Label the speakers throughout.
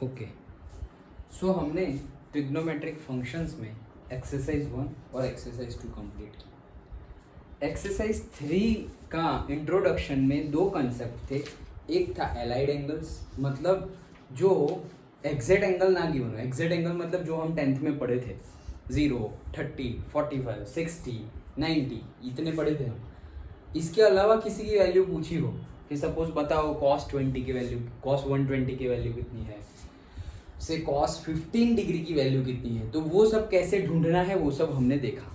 Speaker 1: Okay, सो हमने trigonometric functions में exercise 1 और एक्सरसाइज 2 कंप्लीट की। एक्सरसाइज 3 का इंट्रोडक्शन में दो कंसेप्ट थे। एक था एलाइड एंगल्स, मतलब जो एग्जैक्ट एंगल ना गिवन हो। एग्जैक्ट एंगल मतलब जो हम 10th में पढ़े थे, 0, 30, 45, 60, 90 इतने पढ़े थे हम। इसके अलावा किसी की वैल्यू पूछी हो कि सपोज बताओ cos 20 की वैल्यू, cos 120 की वैल्यू कितनी है, से cos 15 डिग्री की वैल्यू कितनी है, तो वो सब कैसे ढूंढना है वो सब हमने देखा।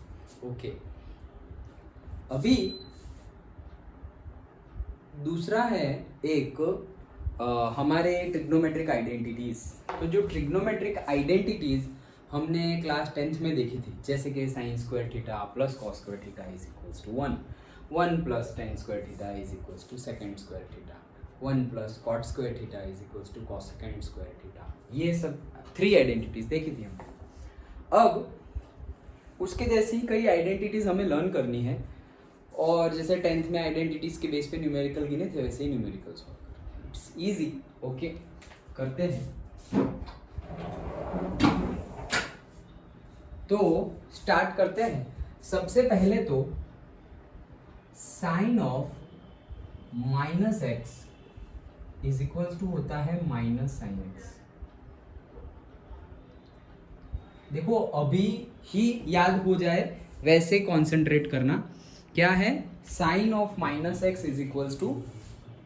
Speaker 1: ओके, अभी दूसरा है एक हमारे ट्रिग्नोमेट्रिक आइडेंटिटीज। तो जो ट्रिग्नोमेट्रिक आइडेंटिटीज हमने क्लास 10th में देखी थी, जैसे कि sine square theta plus cos square theta is equals to 1, 1 plus tan square theta is equals to second square theta, 1 plus cot square theta is equals to cos second square theta. ये सब 3 identities देखी थी हमने। अब उसके जैसी कई identities हमें लर्न करनी है, और जैसे 10th में आइडेंटिटीज के बेस पे न्यूमेरिकल गिने थे वैसे ही न्यूमेरिकल सॉल्व करना है। It's easy. ओके, करते हैं। तो स्टार्ट करते हैं। सबसे पहले तो sine of minus x is equals to होता है माइनस साइन एक्स। देखो अभी ही याद हो जाए वैसे कॉन्सेंट्रेट करना। क्या है? Sine of minus x is equals to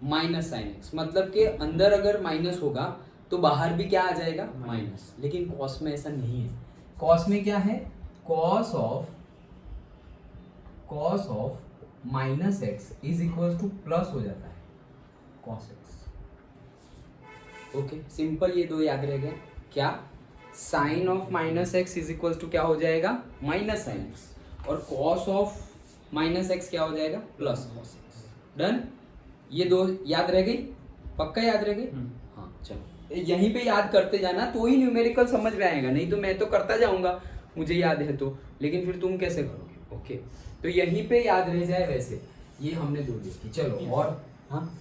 Speaker 1: minus sine x, मतलब कि अंदर अगर माइनस होगा तो बाहर भी क्या आ जाएगा? माइनस। लेकिन कॉस में ऐसा नहीं है। कॉस में क्या है? Cos of minus x is equals to plus हो जाता है कॉस एक्स। ओके, सिंपल, ये दो याद रह गए। क्या? Sine of minus x is equals to क्या हो जाएगा? माइनस साइन एक्स, और कॉस ऑफ माइनस एक्स क्या हो जाएगा? Plus cos x. डन। ये दो याद रह गई? पक्का याद रह गई? हाँ, चलो यहीं पे याद करते जाना तो ही न्यूमेरिकल समझ में आएगा, नहीं तो मैं तो करता जाऊंगा मुझे याद है तो, लेकिन फिर तुम कैसे करोगे? ओके, तो यहीं पे याद रह जाए वैसे। ये हमने दो लिखी। चलो और हाँ,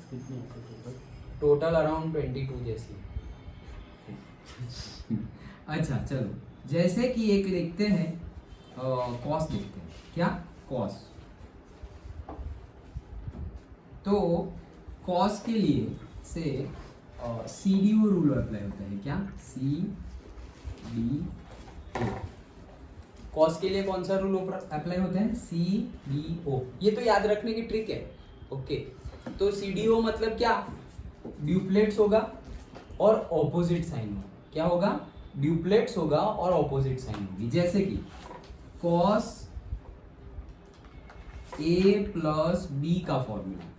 Speaker 1: टोटल अराउंड 22 जैसी। अच्छा चलो, जैसे कि एक लिखते हैं कॉस लिखते हैं। क्या? कॉस। तो कॉस के लिए से CDO रूल अप्लाई होता है। क्या? CDO। कॉस के लिए कौन सा रूल अप्लाई होता है? CDO। ये तो याद रखने की ट्रिक है। ओके, तो CDO मतलब क्या? ड्यूप्लेट्स होगा और ऑपोजिट साइन होगा। क्या होगा? ड्यूप्लेट्स होगा और ऑपोजिट साइन होगी। जैसे कि कॉस A प्लस बी का फॉर्मूला।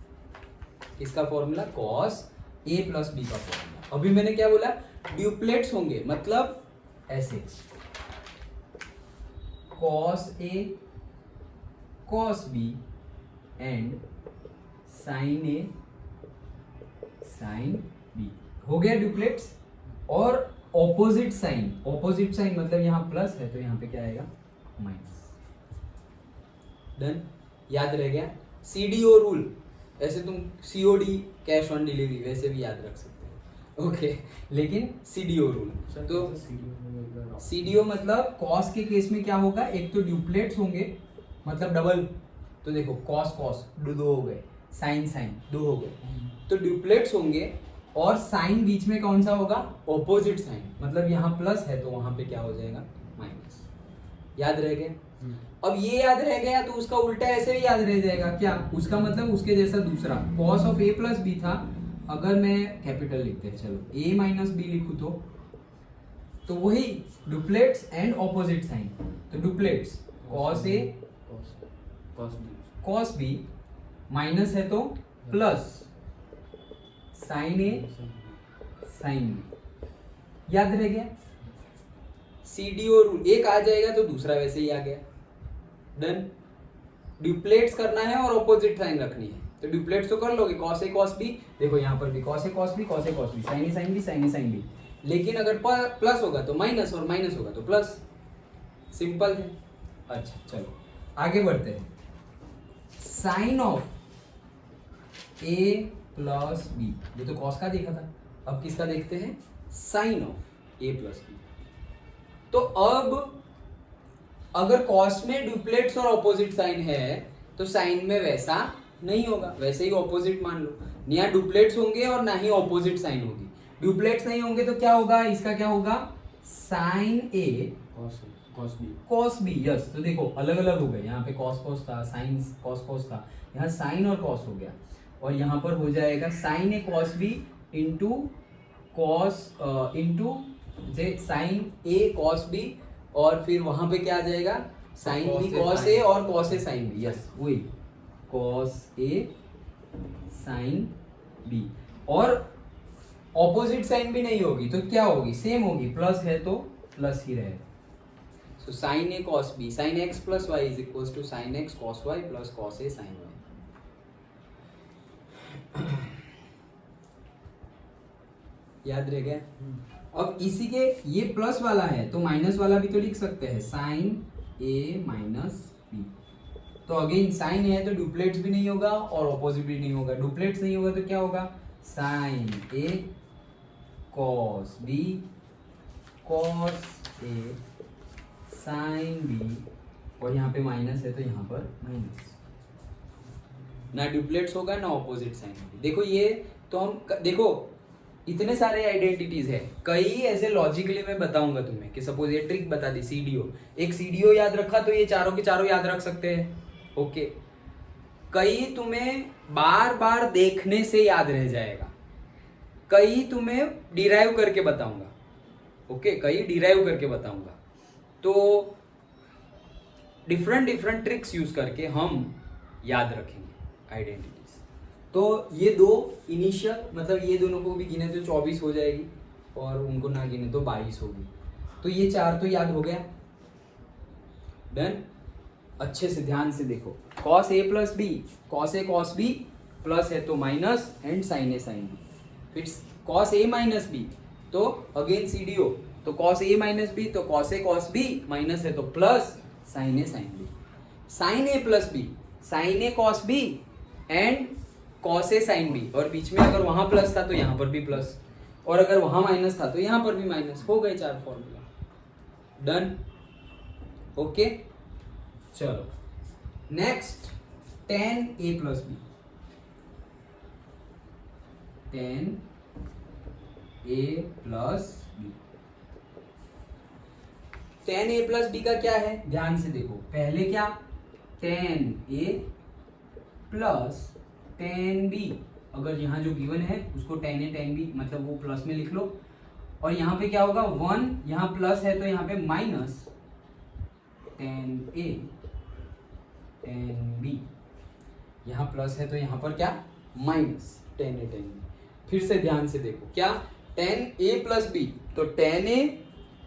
Speaker 1: किसका formula? Cos A plus B का फॉर्मूला। अभी मैंने क्या बोला? ड्यूप्लेट्स होंगे, मतलब ऐसे cos A cos B and sine A sine B हो गया ड्यूप्लेट्स। और ऑपोजिट साइन मतलब यहां प्लस है तो यहां पे क्या आएगा? माइनस। डन, याद रह गया। CDO रूल, ऐसे तुम COD कैश ऑन डिलीवरी वैसे भी याद रख सकते हो। ओके, लेकिन CDO रूल, तो CDO मतलब कॉस के केस में क्या होगा? एक तो ड्यूप्लेट्स होंगे, मतलब डबल। तो देखो कॉस दो हो गए, साइन दो हो गए, तो ड्यूप्लेट्स होंगे। और साइन बीच में कौन सा होगा? ऑपोजिट साइन, मतलब यहाँ प्लस है तो वहां पे क्या हो जाएगा? माइनस। याद रह गए? अब ये याद रह गया तो उसका उल्टा ऐसे भी याद रह जाएगा। क्या? उसका मतलब उसके जैसा दूसरा cos of A plus B था। अगर मैं कैपिटल लिखते हैं, चलो A माइनस बी लिखूं तो वही डुप्लेट्स एंड ऑपोजिट साइन। तो डुप्लेट्स cos A cos B, minus है तो plus sine A sine B। याद रह गया? CDO रूल एक आ जाएगा तो दूसरा वैसे ही आ गया। डन। ड्यूप्लेट्स करना है और ऑपोजिट साइन रखनी है, तो ड्यूप्लेट्स तो कर लोगे, cos A cos B। देखो यहाँ पर भी cos A cos B cos A cos B, sin A sin B sin A sin B। लेकिन अगर प्लस होगा तो माइनस और माइनस होगा तो प्लस। सिंपल है। अच्छा चलो आगे बढ़ते हैं। Sine of A plus B, ये तो cos का देखा था, अब किसका देखते हैं? Sine of A plus B. तो अब अगर कॉस में ड्यूप्लेट्स और ऑपोजिट साइन है तो साइन में वैसा नहीं होगा, वैसे ही ऑपोजिट मान लो, यहाँ ड्यूप्लेट्स होंगे और ना ही ऑपोजिट साइन होगी। ड्यूप्लेट्स नहीं होंगे तो क्या होगा, इसका क्या होगा, sign A cos B. Yes, तो देखो अलग अलग हो गए, यहाँ पे कॉस कॉस था, साइन कॉस था, यहाँ साइन और कॉस हो गया, और यहाँ पर हो जाएगा sine A cos B into cos into sine A cos B, और फिर वहां पे क्या आ जाएगा, साइन बी कॉस ए और cos A sine B. Yes, वही कॉस ए साइन बी। और ऑपोजिट साइन भी नहीं होगी तो क्या होगी, सेम होगी, प्लस है तो प्लस ही रहेगा। So sine A cos B sine x plus y is equal to sine x cos y plus cos A sine y. याद रह गया। अब इसी के ये प्लस वाला है तो माइनस वाला भी तो लिख सकते हैं, साइन ए माइनस बी। तो अगेन साइन है तो ड्यूप्लेट्स भी नहीं होगा और ऑपोजिट भी नहीं होगा। ड्यूप्लेट्स नहीं होगा तो क्या होगा, sign A cos B cos A sine B, और यहाँ पे माइनस है तो यहाँ पर माइनस। ना ड्यूप्लेट्स होगा ना ऑपोजिट साइन होगी। देखो ये तो हम देखो इतने सारे आइडेंटिटीज है, कई ऐसे लॉजिकली मैं बताऊंगा तुम्हें कि सपोज ये ट्रिक बता दी, सीडीओ, एक सीडीओ याद रखा तो ये चारों के चारों याद रख सकते हैं। ओके, कई तुम्हें बार बार देखने से याद रह जाएगा, कई तुम्हें डिराइव करके बताऊंगा। ओके, कई डिराइव करके बताऊंगा। तो डिफरेंट डिफरेंट ट्रिक्स यूज करके हम याद रखेंगे आइडेंटिटीज। तो ये दो इनिशियल, मतलब ये दोनों को भी गिने तो 24 हो जाएगी और उनको ना गिने तो 22 होगी। तो ये चार तो याद हो गया। डन। अच्छे से ध्यान से देखो, cos A plus B, cos A cos B, plus है तो minus, and sine A sine B. फिर कॉस ए माइनस बी तो अगेन सीडीओ, तो कॉस ए माइनस बी तो cos A cos B, minus है तो plus, sine A sine B. Sine A plus B, sine A cos B and cos A sine B, और बीच में अगर वहां प्लस था तो यहाँ पर भी प्लस, और अगर वहां माइनस था तो यहाँ पर भी माइनस। हो गए चार फॉर्मूला। डन। ओके, चलो next, tan a plus B, tan a plus B. tan a plus B का क्या है, ध्यान से देखो, पहले क्या, tan a plus tan b, अगर यहाँ जो गिवन है उसको tan a tan b मतलब वो प्लस में लिख लो, और यहाँ पे क्या होगा, 1 यहाँ प्लस है तो यहाँ पे minus tan a tan b, यहाँ प्लस है तो यहाँ पर क्या, minus tan a tan b। फिर से ध्यान से देखो, क्या, tan a प्लस b तो tan a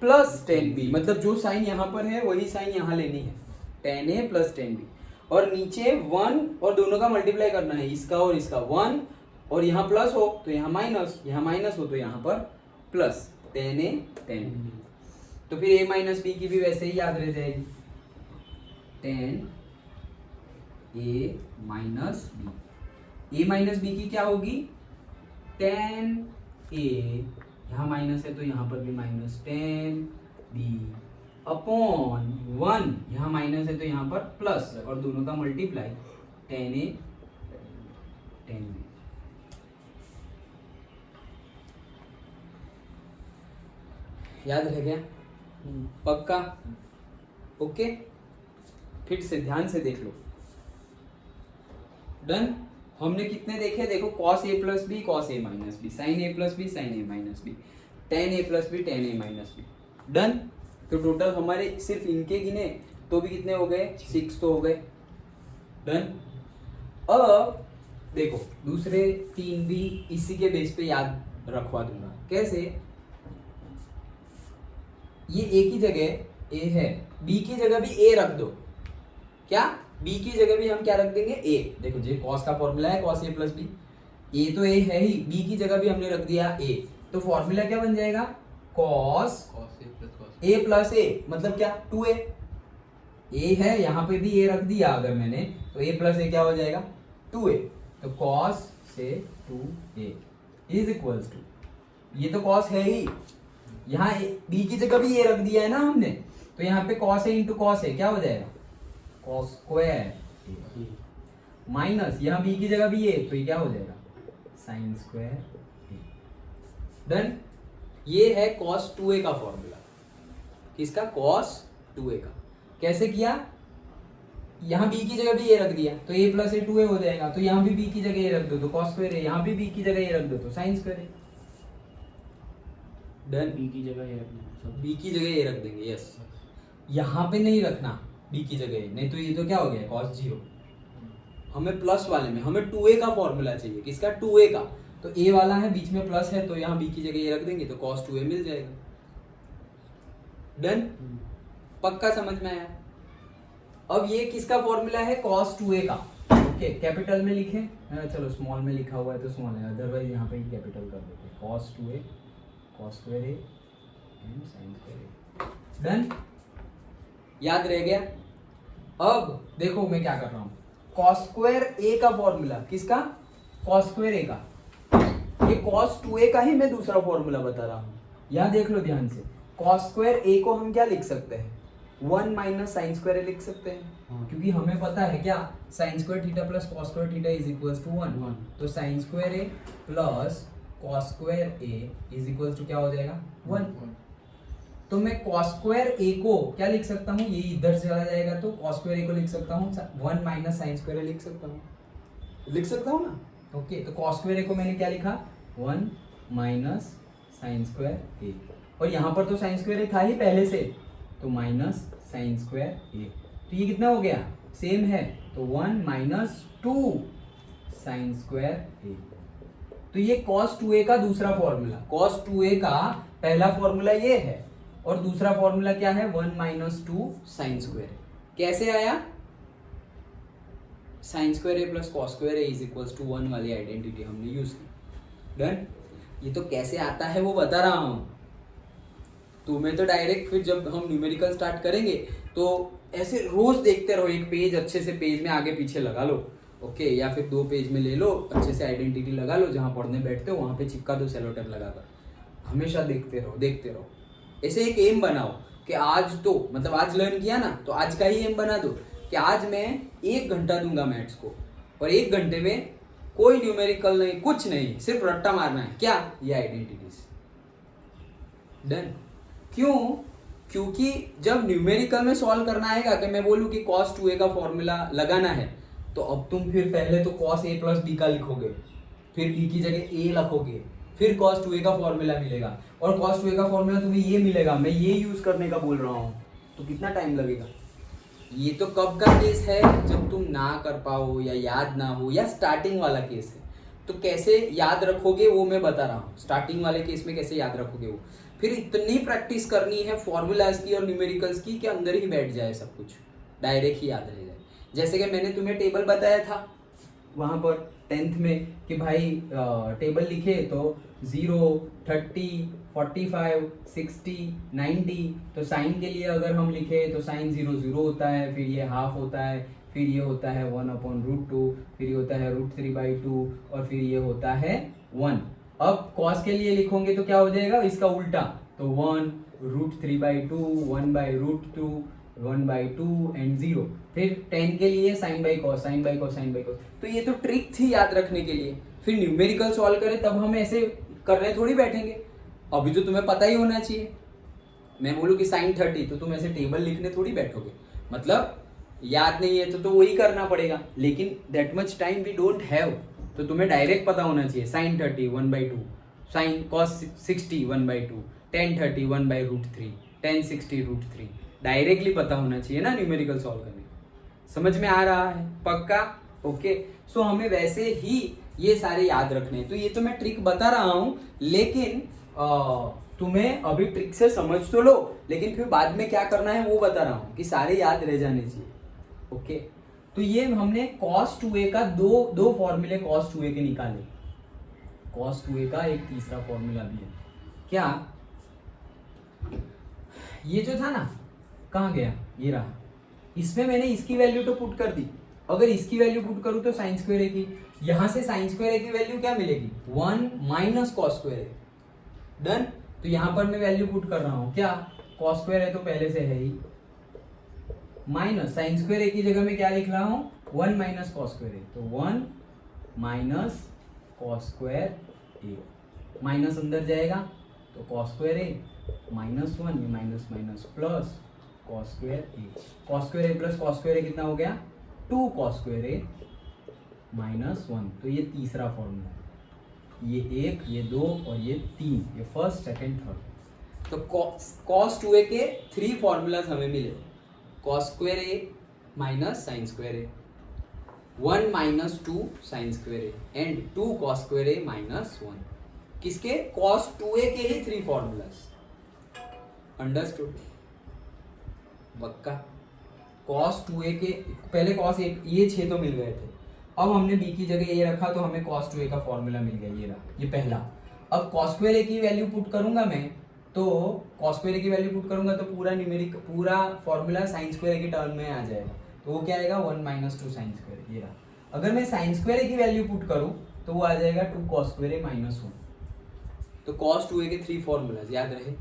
Speaker 1: plus tan b, मतलब जो साइन यहाँ पर है वही साइन यहाँ लेनी है, tan a plus tan b, और नीचे 1 और दोनों का मल्टीप्लाई करना है, इसका और इसका, 1 और यहाँ प्लस हो तो यहाँ माइनस हो तो यहाँ पर plus, tan a tan b। तो फिर a माइनस बी की भी वैसे ही याद रह जाएगी, tan a minus B. a minus B की क्या होगी, tan a, यहाँ माइनस है तो यहाँ पर भी माइनस, tan b अपॉन 1, यहाँ माइनस है तो यहाँ पर प्लस, और दोनों का multiply, tan a tan b। याद रह गया पक्का। ओके, फिर से ध्यान से देख लो। डन। हमने कितने देखे, देखो, cos a plus B cos a minus B, sine a plus B sine a minus B, tan a plus B tan a minus B. Done. तो टोटल हमारे सिर्फ इनके गिने तो भी कितने हो गए, 6 तो हो गए। डन। अब देखो दूसरे 3 भी इसी के बेस पे याद रखवा दूंगा। कैसे, ये a की जगह a है, b की जगह भी a रख दो। क्या, b की जगह भी हम क्या रख देंगे, a। देखो जी, cos का फॉर्मूला है cos a plus B, a तो a है ही, b की जगह भी हमने रख दिया a, तो फॉर्मूला क्या बन जाएगा, cos a प्लस a, मतलब क्या, 2a। a है, यहाँ पे भी a रख दिया अगर मैंने, तो a प्लस a क्या हो जाएगा, 2a। तो cos से 2a इज इक्वल्स टू, ये तो कॉस है ही, यहाँ बी की जगह भी ये रख दिया है ना हमने, तो यहाँ पे कॉस है इंटू कॉस है, क्या हो जाएगा कॉस स्क्वायर माइनस यहाँ बी की जगह भी ये, तो ये क्या हो जाएगा साइन स्क्वायर। डन। ये है cos 2a का फॉर्मूला, किसका cos 2a का। कैसे किया, यहाँ b की जगह भी ये रख दिया तो a प्लस ए 2a हो जाएगा, तो यहाँ भी b की जगह ये रख दो तो cos स्क्वायर है, यहाँ भी b की जगह ये रख दो तो साइन स्क्वायर है। डन।
Speaker 2: बी की जगह ये रखना सब।
Speaker 1: b की जगह ये रख देंगे, यस। यहाँ पे नहीं रखना b की जगह, नहीं तो ये तो क्या हो गया cos 0। हमें प्लस वाले में हमें 2a का फॉर्मूला चाहिए, किसका 2a का, तो a वाला है बीच में प्लस है तो यहाँ b की जगह ये रख देंगे तो cos 2a मिल जाएगा। डन। पक्का समझ में आया। अब ये किसका फॉर्मूला है cos 2a का। ओके, कैपिटल में लिखे, चलो स्मॉल में लिखा हुआ है तो स्मॉल है, अदरवाइज यहाँ पे कैपिटल कर देते हैं cos 2a cos square a and sin square a। Done. याद रह गया। अब देखो मैं क्या कर रहा हूँ, cos स्क्वायर a का फॉर्मूला, किसका cos स्क्वायर a का, ये cos 2a का ही मैं दूसरा फॉर्मूला बता रहा हूँ। यहाँ देख लो ध्यान से, cos स्क्वायर a को हम क्या लिख सकते हैं 1 माइनस साइन स्क्वायर लिख सकते हैं, क्योंकि हमें पता है क्या sine square theta plus cos square theta is equals to 1, तो sine square a plus cos square a is equals to क्या हो जाएगा 1। तो मैं cos स्क्वायर a को क्या लिख सकता हूँ, ये इधर चला जाएगा तो cos स्क्वायर a को लिख सकता हूँ 1 माइनस साइन स्क्वायर लिख सकता हूँ ना। ओके, तो cos स्क्वायर a को मैंने क्या लिखा 1 माइनस साइन स्क्वायर a, और यहाँ पर तो साइन स्क्वायर a था ही पहले से, तो माइनस साइन स्क्वायर a, तो ये कितना हो गया सेम है, तो 1 माइनस 2 साइन स्क्वायर a। तो ये cos 2a का दूसरा फॉर्मूला, cos 2a का पहला फॉर्मूला ये है और दूसरा फॉर्मूला क्या है 1 माइनस 2 साइन स्क्वायर। कैसे आया, sine square A plus cos square A is equals to 1 वाली आइडेंटिटी हमने यूज की। डन। ये तो कैसे आता है वो बता रहा हूं तुम्हें, तो डायरेक्ट फिर जब हम न्यूमेरिकल स्टार्ट करेंगे तो ऐसे रोज देखते रहो, एक पेज अच्छे से पेज में आगे पीछे लगा लो, ओके, या फिर 2 पेज में ले लो, अच्छे से आइडेंटिटी लगा लो, जहां पढ़ने बैठते हो वहां पे चिपका दो सेलो टेप लगाकर, हमेशा देखते रहो। ऐसे एक एम बनाओ कि आज तो मतलब आज लर्न किया ना, तो आज का ही एम बना दो कि आज मैं 1 घंटा दूंगा मैथ्स को, और 1 घंटे में कोई न्यूमेरिकल नहीं, कुछ नहीं, सिर्फ रट्टा मारना है, क्या, ये आइडेंटिटीज। डन। क्यों, क्योंकि जब न्यूमेरिकल में सॉल्व करना आएगा कि मैं बोलूं कि cos 2a का फॉर्मूला लगाना है, तो अब तुम फिर पहले तो cos a प्लस b का लिखोगे, फिर b की जगह a लिखोगे, फिर cos 2a का फॉर्मूला मिलेगा, और cos 2a का फॉर्मूला तुम्हें ये मिलेगा, मैं ये यूज करने का बोल रहा हूँ, तो कितना टाइम लगेगा। ये तो कब का केस है, जब तुम ना कर पाओ या याद ना हो, या स्टार्टिंग वाला केस है, तो कैसे याद रखोगे वो मैं बता रहा हूँ। स्टार्टिंग वाले केस में कैसे याद रखोगे वो, फिर इतनी प्रैक्टिस करनी है फॉर्मूलाज की और न्यूमेरिकल्स की कि अंदर ही बैठ जाए सब कुछ, डायरेक्ट ही याद रह जाए। जैसे कि मैंने तुम्हें टेबल बताया था वहाँ पर 10th में कि भाई टेबल लिखे तो 0, 30, 45, 60, 90, तो साइन के लिए अगर हम लिखे तो साइन 0 0 होता है, फिर ये हाफ होता है, फिर ये होता है 1/√2, फिर ये होता है √3/2, और फिर ये होता है 1। अब cos के लिए लिखोगे तो क्या हो जाएगा इसका उल्टा, तो 1 √3/2, 1/√2, 1/2 एंड 0। फिर 10 के लिए sin by cos, sin by cos, sin by cos। तो ये तो ट्रिक थी याद रखने के लिए। फिर न्यूमेरिकल सॉल्व करें तब हम ऐसे करने थोड़ी बैठेंगे, अभी तो तुम्हें पता ही होना चाहिए। मैं बोलूँ कि sin 30 तो तुम ऐसे टेबल लिखने थोड़ी बैठोगे, मतलब याद नहीं है तो वही करना पड़ेगा, लेकिन that much time we don't have, तो तुम्हें डायरेक्ट पता होना चाहिए sin 30 1/2, sin cos 60 1/2, tan 30 1/√3, tan 60 √3, directly पता होना चाहिए ना न्यूमेरिकल सॉल्व करने। समझ में आ रहा है पक्का? ओके। सो हमें वैसे ही ये सारे याद रखने हैं। तो ये तो मैं ट्रिक बता रहा हूँ, लेकिन तुम्हें अभी ट्रिक से समझ तो लो, लेकिन फिर बाद में क्या करना है वो बता रहा हूँ कि सारे याद रह जाने चाहिए। ओके। तो ये हमने cos 2a का दो फॉर्मूले cos 2a के निकाले। cos 2a का एक तीसरा फॉर्मूला भी है क्या, ये जो था ना, कहाँ गया, ये रहा। इसमें मैंने इसकी वैल्यू तो पुट कर दी, अगर इसकी वैल्यू पुट करूं तो साइन स्क्वायर a की, यहां से साइन स्क्वायर a की वैल्यू क्या मिलेगी 1 minus cos square a। Done. तो यहाँ पर मैं वैल्यू पुट कर रहा हूँ क्या, कॉस स्क्वायर है तो पहले से है ही, माइनस साइन स्क्वायर ए की जगह में क्या लिख रहा हूँ, 1 माइनस कॉस स्क्वायर ए, तो 1 minus cos square A, minus अंदर जाएगा तो कॉस स्क्वायर ए माइनस 1, ये minus minus plus cos square A, cos square A plus cos square A कितना हो गया, 2 कॉस स्क्वायर ए माइनस 1। तो ये तीसरा फॉर्मूला है, ये 1, ये 2 और ये 3, ये फर्स्ट सेकंड थर्ड। तो कॉस 2a के 3 फॉर्मूलाज हमें मिले, cos square A minus sine square A, 1 minus 2 sign square A and 2 cos square A minus 1। किसके, कॉस 2a के ही 3 फॉर्मूलाज। अंडरस्टूड, पक्का। कॉस 2a के पहले कॉस एक, ये 6 तो मिल गए थे, अब हमने b की जगह ये रखा तो हमें cos 2a का फॉर्मूला मिल गया, ये रहा, ये पहला। अब cos स्क्वायर a की वैल्यू पुट करूंगा मैं, तो cos स्क्वायर a की वैल्यू पुट करूंगा तो पूरा न्यूमेरिक, पूरा फॉर्मूला साइन स्क्वायर a के टर्म में आ जाएगा, तो वो क्या आएगा, 1 माइनस 2 साइन स्क्वायर, ये रहा। अगर मैं साइन स्क्वायर a की वैल्यू पुट करूं तो वो आ जाएगा 2 cos स्क्वायर a माइनस 1। तो cos 2a के 3 फॉर्मूलाज याद रहे।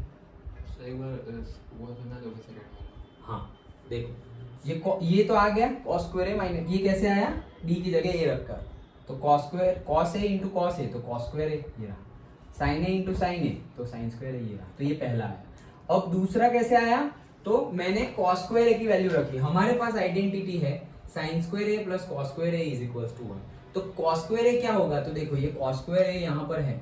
Speaker 1: हाँ देखो, ये तो आ गया cos स्क्वायर a माइनस, ये कैसे आया, b की जगह a रखकर, तो cos square cos a into cos a तो cos स्क्वायर a, ये रहा। sin a into sin a तो sin स्क्वायर a, ये रहा। तो ये पहला आया। अब दूसरा कैसे आया, तो मैंने cos स्क्वायर a की वैल्यू रखी, हमारे पास आइडेंटिटी है sin square a plus cos square a is equal to 1। तो cos स्क्वायर a क्या होगा, तो देखो ये cos स्क्वायर a यहाँ पर है,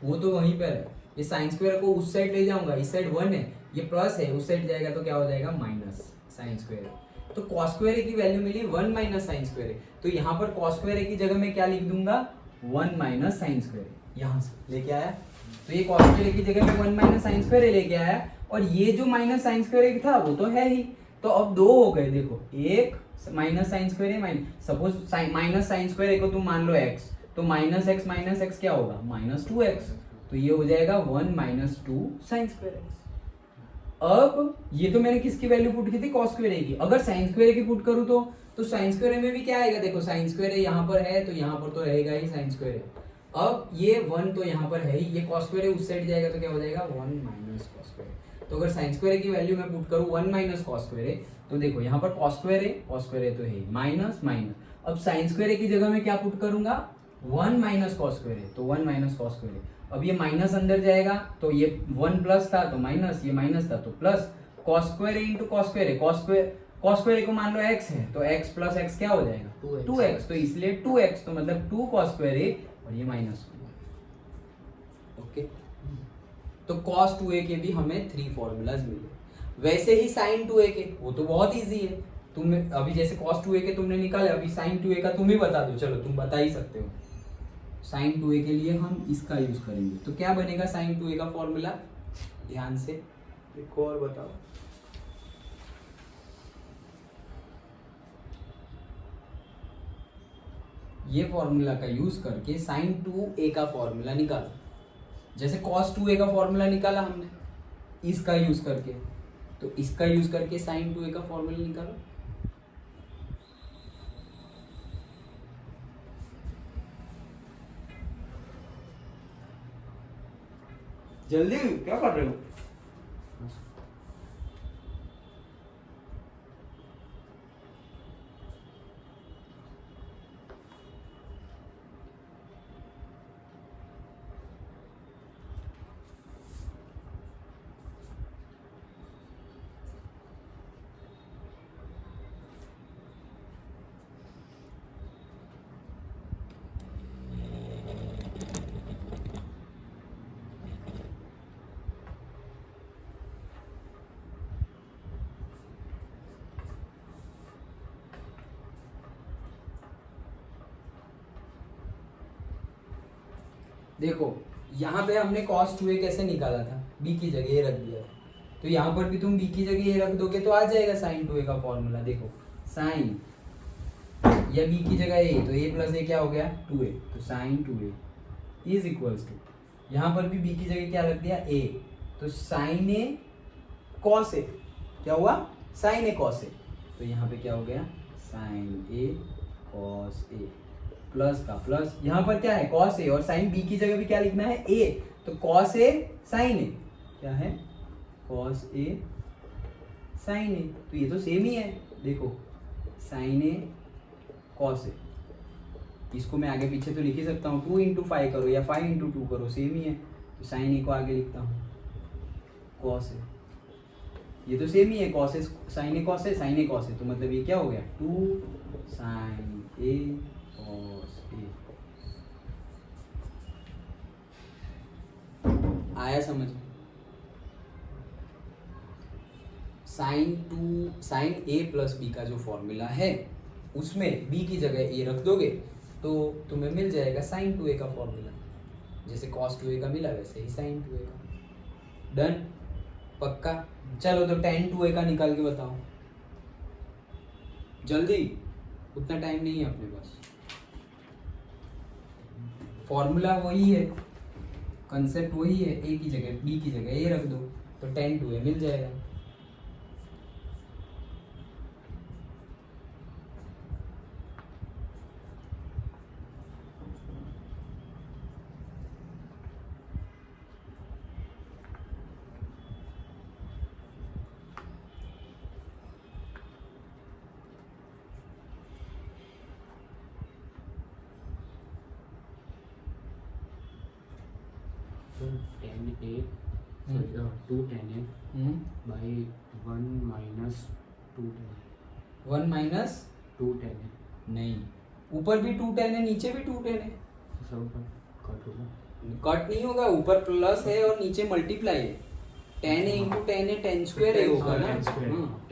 Speaker 1: वो तो वहीं पर है, ये साइन स्क्वायर को उस साइड ले जाऊंगा, इस साइड 1 है, ये प्लस है, उस साइड जाएगा तो क्या हो जाएगा, माइनस साइन स्क्वायर। तो cos स्क्वायर a की वैल्यू मिली 1 माइनस साइन स्क्वायर a, तो यहाँ पर cos स्क्वायर a की जगह में क्या लिख दूंगा, 1 माइनस साइन स्क्वायर a, यहाँ से लेके आया। तो ये cos स्क्वायर a की जगह में 1 माइनस साइन स्क्वायर a लेके आया, और ये जो माइनस साइन स्क्वायर a था वो तो है ही, तो अब 2 हो गए। देखो, एक minus sine square a minus, suppose minus sine square a को तुम मान लो x, तो माइनस x क्या होगा, माइनस 2x, तो ये हो जाएगा 1 माइनस 2 साइन स्क्वायर x। अब ये तो मैंने किसकी वैल्यू पुट की थी, cos स्क्वायर a की। अगर sin स्क्वायर a की पुट करूं तो sin स्क्वायर a में भी क्या आएगा, देखो sin स्क्वायर a यहाँ पर है तो यहाँ पर तो रहेगा ही sin स्क्वायर a। अब ये 1 तो यहाँ पर है ही, ये cos स्क्वायर a उस साइड जाएगा तो क्या हो जाएगा, 1 माइनस cos स्क्वायर a। तो अगर sin स्क्वायर a की वैल्यू मैं पुट करूं 1 माइनस cos स्क्वायर a, तो देखो यहाँ पर cos स्क्वायर a तो है माइनस माइनस। अब sin स्क्वायर a की जगह में क्या पुट करूंगा, 1 माइनस cos स्क्वायर a, तो 1 माइनस cos स्क्वायर a। अब ये माइनस अंदर जाएगा तो ये 1 प्लस था तो माइनस, ये माइनस था तो plus, cos square a into cos square a, cos square a को मान लो x है तो x प्लस x क्या हो जाएगा, 2x, तो इसलिए 2x, तो मतलब 2 cos स्क्वायर a और ये माइनस 1। ओके, तो cos 2a के भी हमें 3 फॉर्मूलाज मिले। वैसे ही sin 2a के, वो तो बहुत इजी है, तुम अभी जैसे cos 2a के तुमने निकाले, अभी sin 2a का तुम ही बता दो, चलो तुम बता ही सकते हो। sin 2a के लिए हम इसका यूज करेंगे, तो क्या बनेगा sin 2a का फॉर्मूला, ध्यान से देखो और बताओ। ये फॉर्मूला का यूज करके sin 2a का फॉर्मूला निकालो, जैसे cos 2a का फॉर्मूला निकाला हमने इसका यूज करके, तो इसका यूज करके sin 2a का फॉर्मूला निकालो। जल्दी, क्या कर रहे हो? देखो यहाँ पे हमने cos 2a कैसे निकाला था, b की जगह ये रख दिया था, तो यहाँ पर भी तुम b की जगह ये रख दोगे तो आ जाएगा sin 2a का फॉर्मूला। देखो sin या b की जगह a, तो a प्लस a क्या हो गया 2a, तो sin 2a is equals to, यहाँ पर भी b की जगह क्या रख दिया a, तो sin a cos a, क्या हुआ sin a cos a, तो यहाँ पे क्या हो गया sin a cos a, plus का प्लस, यहाँ पर क्या है cos a और sin b की जगह भी क्या लिखना है a, तो कॉस ए साइन ए क्या है, कॉस ए साइन ए, तो ये तो सेम ही है, देखो साइन ए कॉस ए, इसको मैं आगे पीछे तो लिख ही सकता हूँ, 2 इंटू 5 करो या 5 इंटू 2 करो सेम ही है, तो साइन ए को आगे लिखता हूँ कॉस ए, ये तो सेम ही है, cos A sign A cos A, sign A cos A, तो मतलब ये क्या हो गया 2 साइन ए कॉस ए। आया समझ में? साइन ए प्लस बी का जो फॉर्मूला है उसमें बी की जगह ए रख दोगे तो तुम्हें मिल जाएगा साइन 2a का फॉर्मूला, जैसे cos 2a का मिला वैसे ही साइन 2a का। डन, पक्का? चलो तो tan 2a का निकाल के बताओ जल्दी, उतना टाइम नहीं है अपने पास। फॉर्मूला वही है, कंसेप्ट वही है, a की जगह b की जगह a रख दो तो tan 2a मिल जाएगा।
Speaker 2: tan a, sorry, 2 tan a by 1 minus 2 tan a,
Speaker 1: 1 minus
Speaker 2: 2 tan a,
Speaker 1: नहीं, ऊपर भी 2 tan है नीचे भी 2 tan है,
Speaker 2: सब पर कट होगा,
Speaker 1: कट नहीं होगा, ऊपर प्लस है और नीचे मल्टीप्लाई है, tan a into tan a tan square a होगा ना,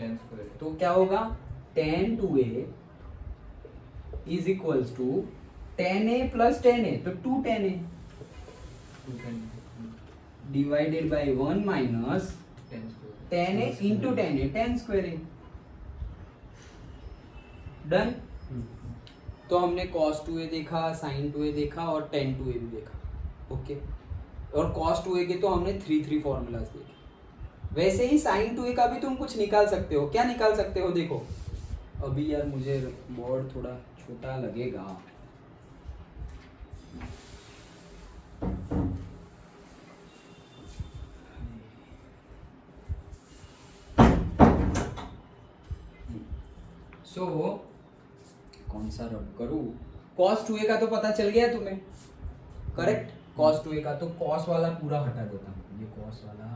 Speaker 2: tan square,
Speaker 1: तो क्या होगा tan 2a is equals to tan a plus tan a, तो 2 tan a
Speaker 2: 2 tan
Speaker 1: divided by 1 minus tan a into tan a tan square a। Done, तो हमने cos 2a देखा, sin 2a देखा और tan 2a भी देखा, okay. और cos 2a के तो हमने 3 फॉर्मूलाज देखे, वैसे ही sin 2a का भी तुम कुछ निकाल सकते हो। क्या निकाल सकते हो? देखो अभी यार मुझे बोर्ड थोड़ा छोटा लगेगा, सो कौन सा रब करूं? cos 2a का तो पता चल गया तुम्हें, करेक्ट? cos 2a का तो cos वाला पूरा हटा देता हूँ, ये cos वाला,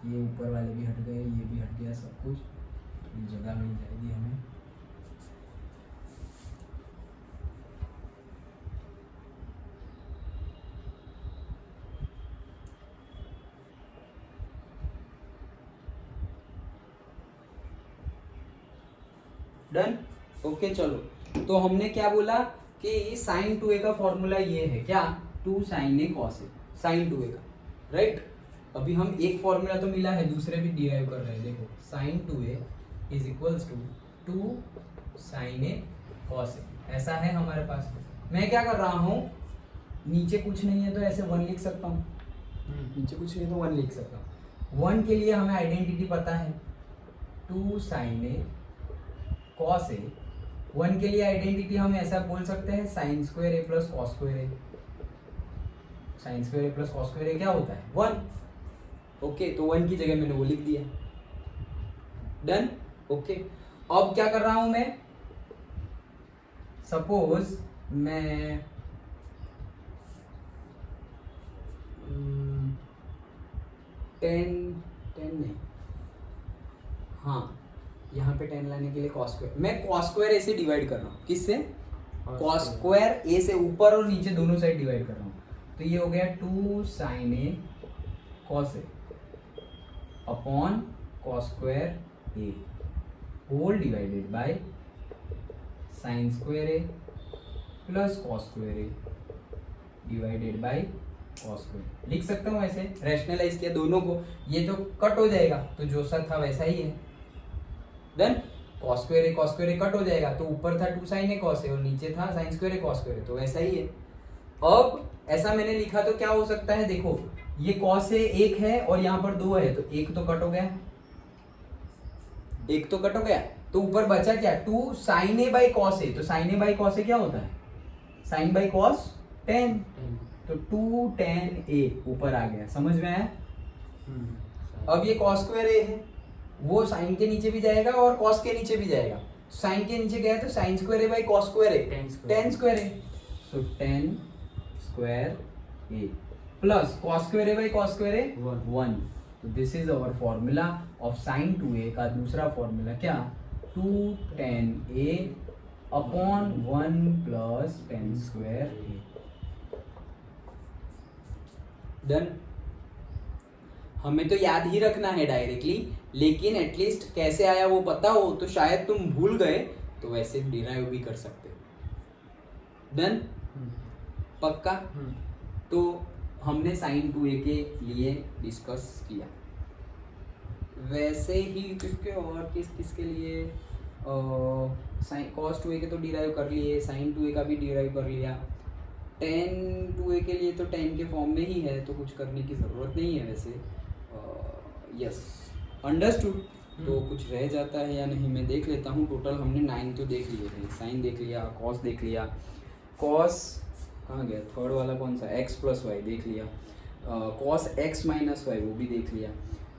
Speaker 1: ये ऊपर वाले भी हट गए, ये भी हट गया, सब कुछ थोड़ी जगह मिल जाएगी हमें। Done, okay. चलो तो हमने क्या बोला कि sin 2a का फॉर्मूला ये है क्या, 2 sin a cos a, sin 2a का, राइट? अभी हम एक फॉर्मूला तो मिला है, दूसरे भी डिराइव कर रहे हैं, देखो sin 2a is equals to 2 sin a cos a, ऐसा है हमारे पास। मैं क्या कर रहा हूँ, नीचे कुछ नहीं है तो ऐसे 1 लिख सकता हूँ, नीचे कुछ नहीं है तो 1 लिख सकता हूँ। 1 के लिए हमें आइडेंटिटी पता है, 2 sin a cos a। 1 के लिए आइडेंटिटी हम ऐसा बोल सकते हैं sin square a plus cos square a। sin square a plus cos square a क्या होता है? 1। ओके, तो 1 की जगह मैंने वो लिख दिया। Done, okay. अब क्या कर रहा हूं मैं, सपोज मैं टेन नहीं, हाँ यहाँ पे 10 लाने के लिए cos स्क्वायर, मैं cos स्क्वायर ए से डिवाइड कर रहा हूँ, किससे? cos स्क्वायर ए से ऊपर और नीचे दोनों साइड डिवाइड कर रहा हूँ, तो ये हो गया 2 sin a cos a upon cos square a whole divided by sin square a plus cos square a divided by cos square. लिख सकता हूँ ऐसे, रैशनलाइज किया दोनों को, ये तो कट हो जाएगा, तो जो सा था वैसा ही है। Then cos square a cut हो जाएगा, तो ऊपर था 2 sin a cos a और नीचे था sin square a cos square a, तो वैसा ही है। अब ऐसा मैंने लिखा तो क्या हो सकता है, देखो ये cos a 1 है और यहाँ पर 2 है, तो 1 तो कट हो गया, 1 तो कट हो गया, तो ऊपर बचा क्या, 2 sin a by cos a। तो sin a by cos a क्या होता है, sin by cos 10, तो 2 tan a ऊपर आ गया, समझ में आया? अब ये cos स्क्वायर a है, वो साइन के नीचे भी जाएगा और cos के नीचे भी जाएगा। साइन के नीचे गया तो sine square a by cos square a, tan square a, so tan square a plus cos square a by cos square a 1। तो this is our formula of sin 2a का दूसरा फॉर्मूला क्या, 2 tan a upon 1 plus tan square a। Done. हमें तो याद ही रखना है directly, लेकिन एटलीस्ट कैसे आया वो पता हो तो शायद तुम भूल गए तो वैसे डिराइव भी कर सकते हो। डन, पक्का? तो हमने sin 2a के लिए डिस्कस किया, वैसे ही किसके और किसके लिए cos 2a के तो डिराइव कर लिए, sin 2a का भी डिराइव कर लिया, tan 2a के लिए तो tan के फॉर्म में ही है तो कुछ करने की ज़रूरत नहीं है वैसे। Yes, understood. तो कुछ रह जाता है या नहीं मैं देख लेता हूँ। टोटल हमने 9 तो देख लिए थे, साइन देख लिया, कॉस देख लिया, कॉस कहाँ गया थर्ड वाला कौन सा, x प्लस वाई देख लिया, कॉस x माइनस वाई वो भी देख लिया।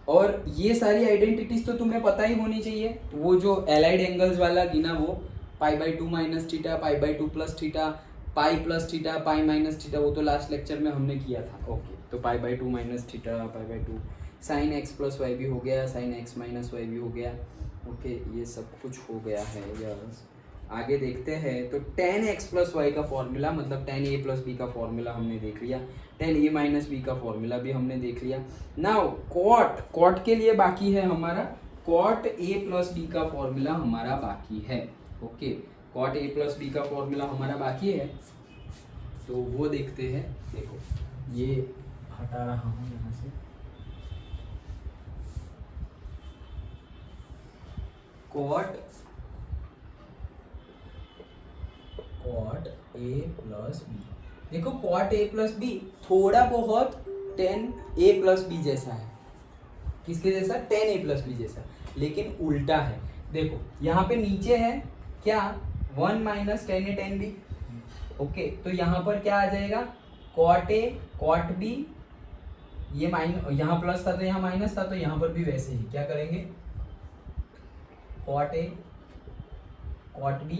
Speaker 1: और ये सारी आइडेंटिटीज तो तुम्हें पता ही होनी चाहिए। वो जो एलाइड एंगल्स वाला गिना वो π/2 minus theta, π/2 plus theta, pi plus theta, pi minus theta, वो तो लास्ट लेक्चर में हमने किया था। ओके, तो π/2 minus theta, π/2 sine x plus y भी हो गया, साइन x माइनस वाई भी हो गया। ओके, ये सब कुछ हो गया है। यस, आगे देखते हैं। तो tan x प्लस वाई का फॉर्मूला मतलब tan a प्लस बी का फॉर्मूला हमने देख लिया, tan a माइनस बी का फॉर्मूला भी हमने देख लिया। नाउ कॉट के लिए बाकी है हमारा cot a प्लस बी का फॉर्मूला हमारा बाकी है। Okay, cot a plus B का फॉर्मूला हमारा बाकी है, तो वो देखते हैं। देखो, ये हटा रहा हूँ यहाँ से। cot a प्लस बी, देखो cot a प्लस बी थोड़ा बहुत tan a प्लस बी जैसा है। किसके जैसा? tan a प्लस बी जैसा, लेकिन उल्टा है। देखो यहाँ पे नीचे है क्या, 1 minus tan a tan b। Okay, तो यहाँ पर क्या आ जाएगा, cot a cot b, ये यहाँ प्लस था तो यहाँ माइनस था, तो यहाँ पर भी वैसे ही क्या करेंगे, cot a cot b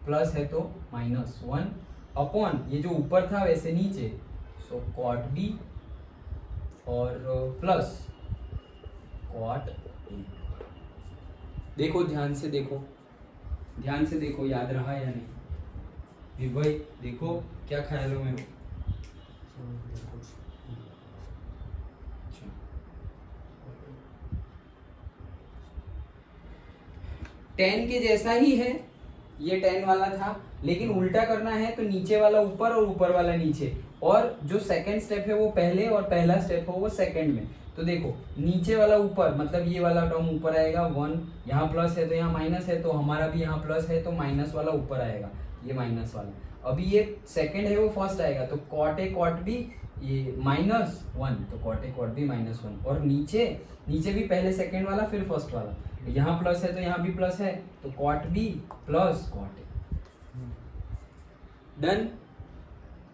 Speaker 1: plus है तो -1 अपॉन ये जो ऊपर था वैसे नीचे, सो cot b और प्लस cot a। देखो ध्यान से देखो, ध्यान से देखो, याद रहा या नहीं भाई? देखो क्या ख्यालों में हो? tan के जैसा ही है, ये tan वाला था, लेकिन उल्टा करना है तो नीचे वाला ऊपर और ऊपर वाला नीचे, और जो सेकंड स्टेप है वो पहले और पहला स्टेप है वो सेकंड में। तो देखो नीचे वाला ऊपर मतलब ये वाला टर्म ऊपर आएगा 1, यहाँ प्लस है तो यहाँ माइनस है, तो हमारा भी यहाँ प्लस है तो माइनस वाला ऊपर आएगा, ये माइनस वाला। अभी ये सेकंड है वो फर्स्ट आएगा, तो cot a cot b ये -1, तो cot a cot b -1, और नीचे भी पहले सेकंड वाला फिर फर्स्ट वाला, यहाँ प्लस है तो यहाँ भी प्लस है, तो cot b plus cot a। Done.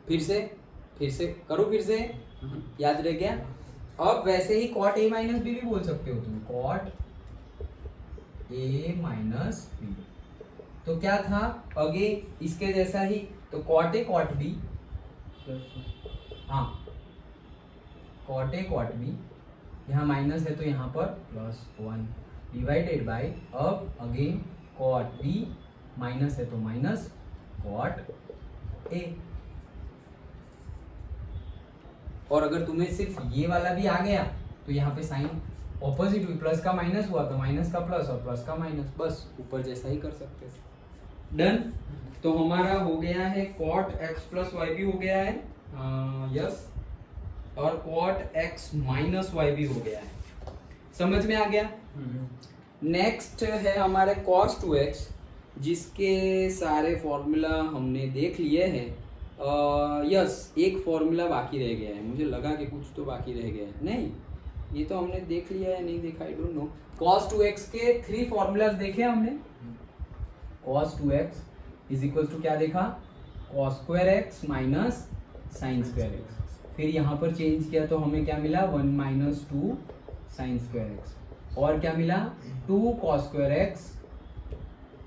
Speaker 1: फिर से करो, फिर से याद रह गया। अब वैसे ही cot a माइनस बी भी बोल सकते हो तुम, cot a माइनस बी, तो क्या था अगे इसके जैसा ही, तो cot a cot b, हाँ cot a cot b, यहाँ माइनस है तो यहाँ पर +1 डिवाइडेड बाय, अब अगेन cot b माइनस है तो माइनस cot a। और अगर तुम्हें सिर्फ ये वाला भी आ गया तो यहाँ पे साइन ऑपोजिट हुई, प्लस का माइनस हुआ तो माइनस का प्लस और प्लस का माइनस, बस ऊपर जैसा ही कर सकते हैं। डन। तो हमारा हो गया है cot x प्लस वाई भी हो गया है, यस, और cot x माइनस वाई भी हो गया है। समझ में आ गया? नेक्स्ट है हमारे cos 2x, जिसके सारे फॉर्मूला हमने देख लिए हैं। यस, एक फॉर्मूला बाकी रह गया है, मुझे लगा कि कुछ तो बाकी रह गया है। नहीं, ये तो हमने देख लिया है, नहीं देखा, I don't know. cos 2x के 3 फॉर्मूलाज देखे हमने। cos 2x is equal to क्या देखा, cos square x minus sine square x. फिर यहाँ पर चेंज किया तो हमें क्या मिला 1 माइनस 2 साइन स्क्वायर एक्स। और क्या मिला 2 कॉस स्क्वायर एक्स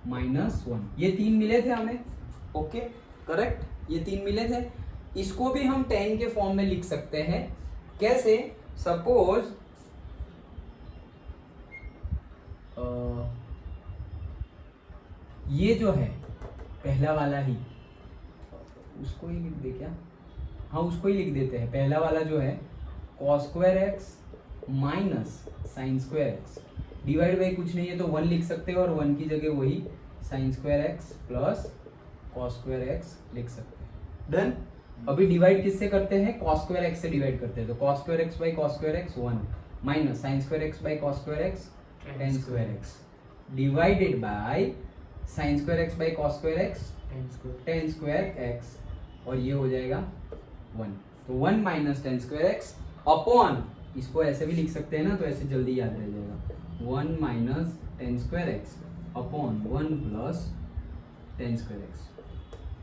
Speaker 1: माइनस 1। ये 3 मिले थे हमें। ओके करेक्ट, ये 3 मिले थे। इसको भी हम tan के फॉर्म में लिख सकते हैं। कैसे? सपोज ये जो है पहला वाला ही, उसको ही लिख दे क्या? हाँ उसको ही लिख देते हैं। पहला वाला जो है cos square x minus sine square x divide by कुछ नहीं है तो 1 लिख सकते हैं, और 1 की जगह वही sine square x plus cos square x लिख सकते हैं। डन। अभी डिवाइड किससे करते हैं? cos स्क्वायर एक्स से डिवाइड करते हैं। तो cos square x by cos square x 1 minus sine square x by cos square x tan square x divided by sine square x by cos square x tan square x, और ये हो जाएगा 1। तो 1 minus tan square x upon, इसको ऐसे भी लिख सकते हैं ना, तो ऐसे जल्दी याद रह जाएगा 1 minus tan square x upon 1 plus tan square x.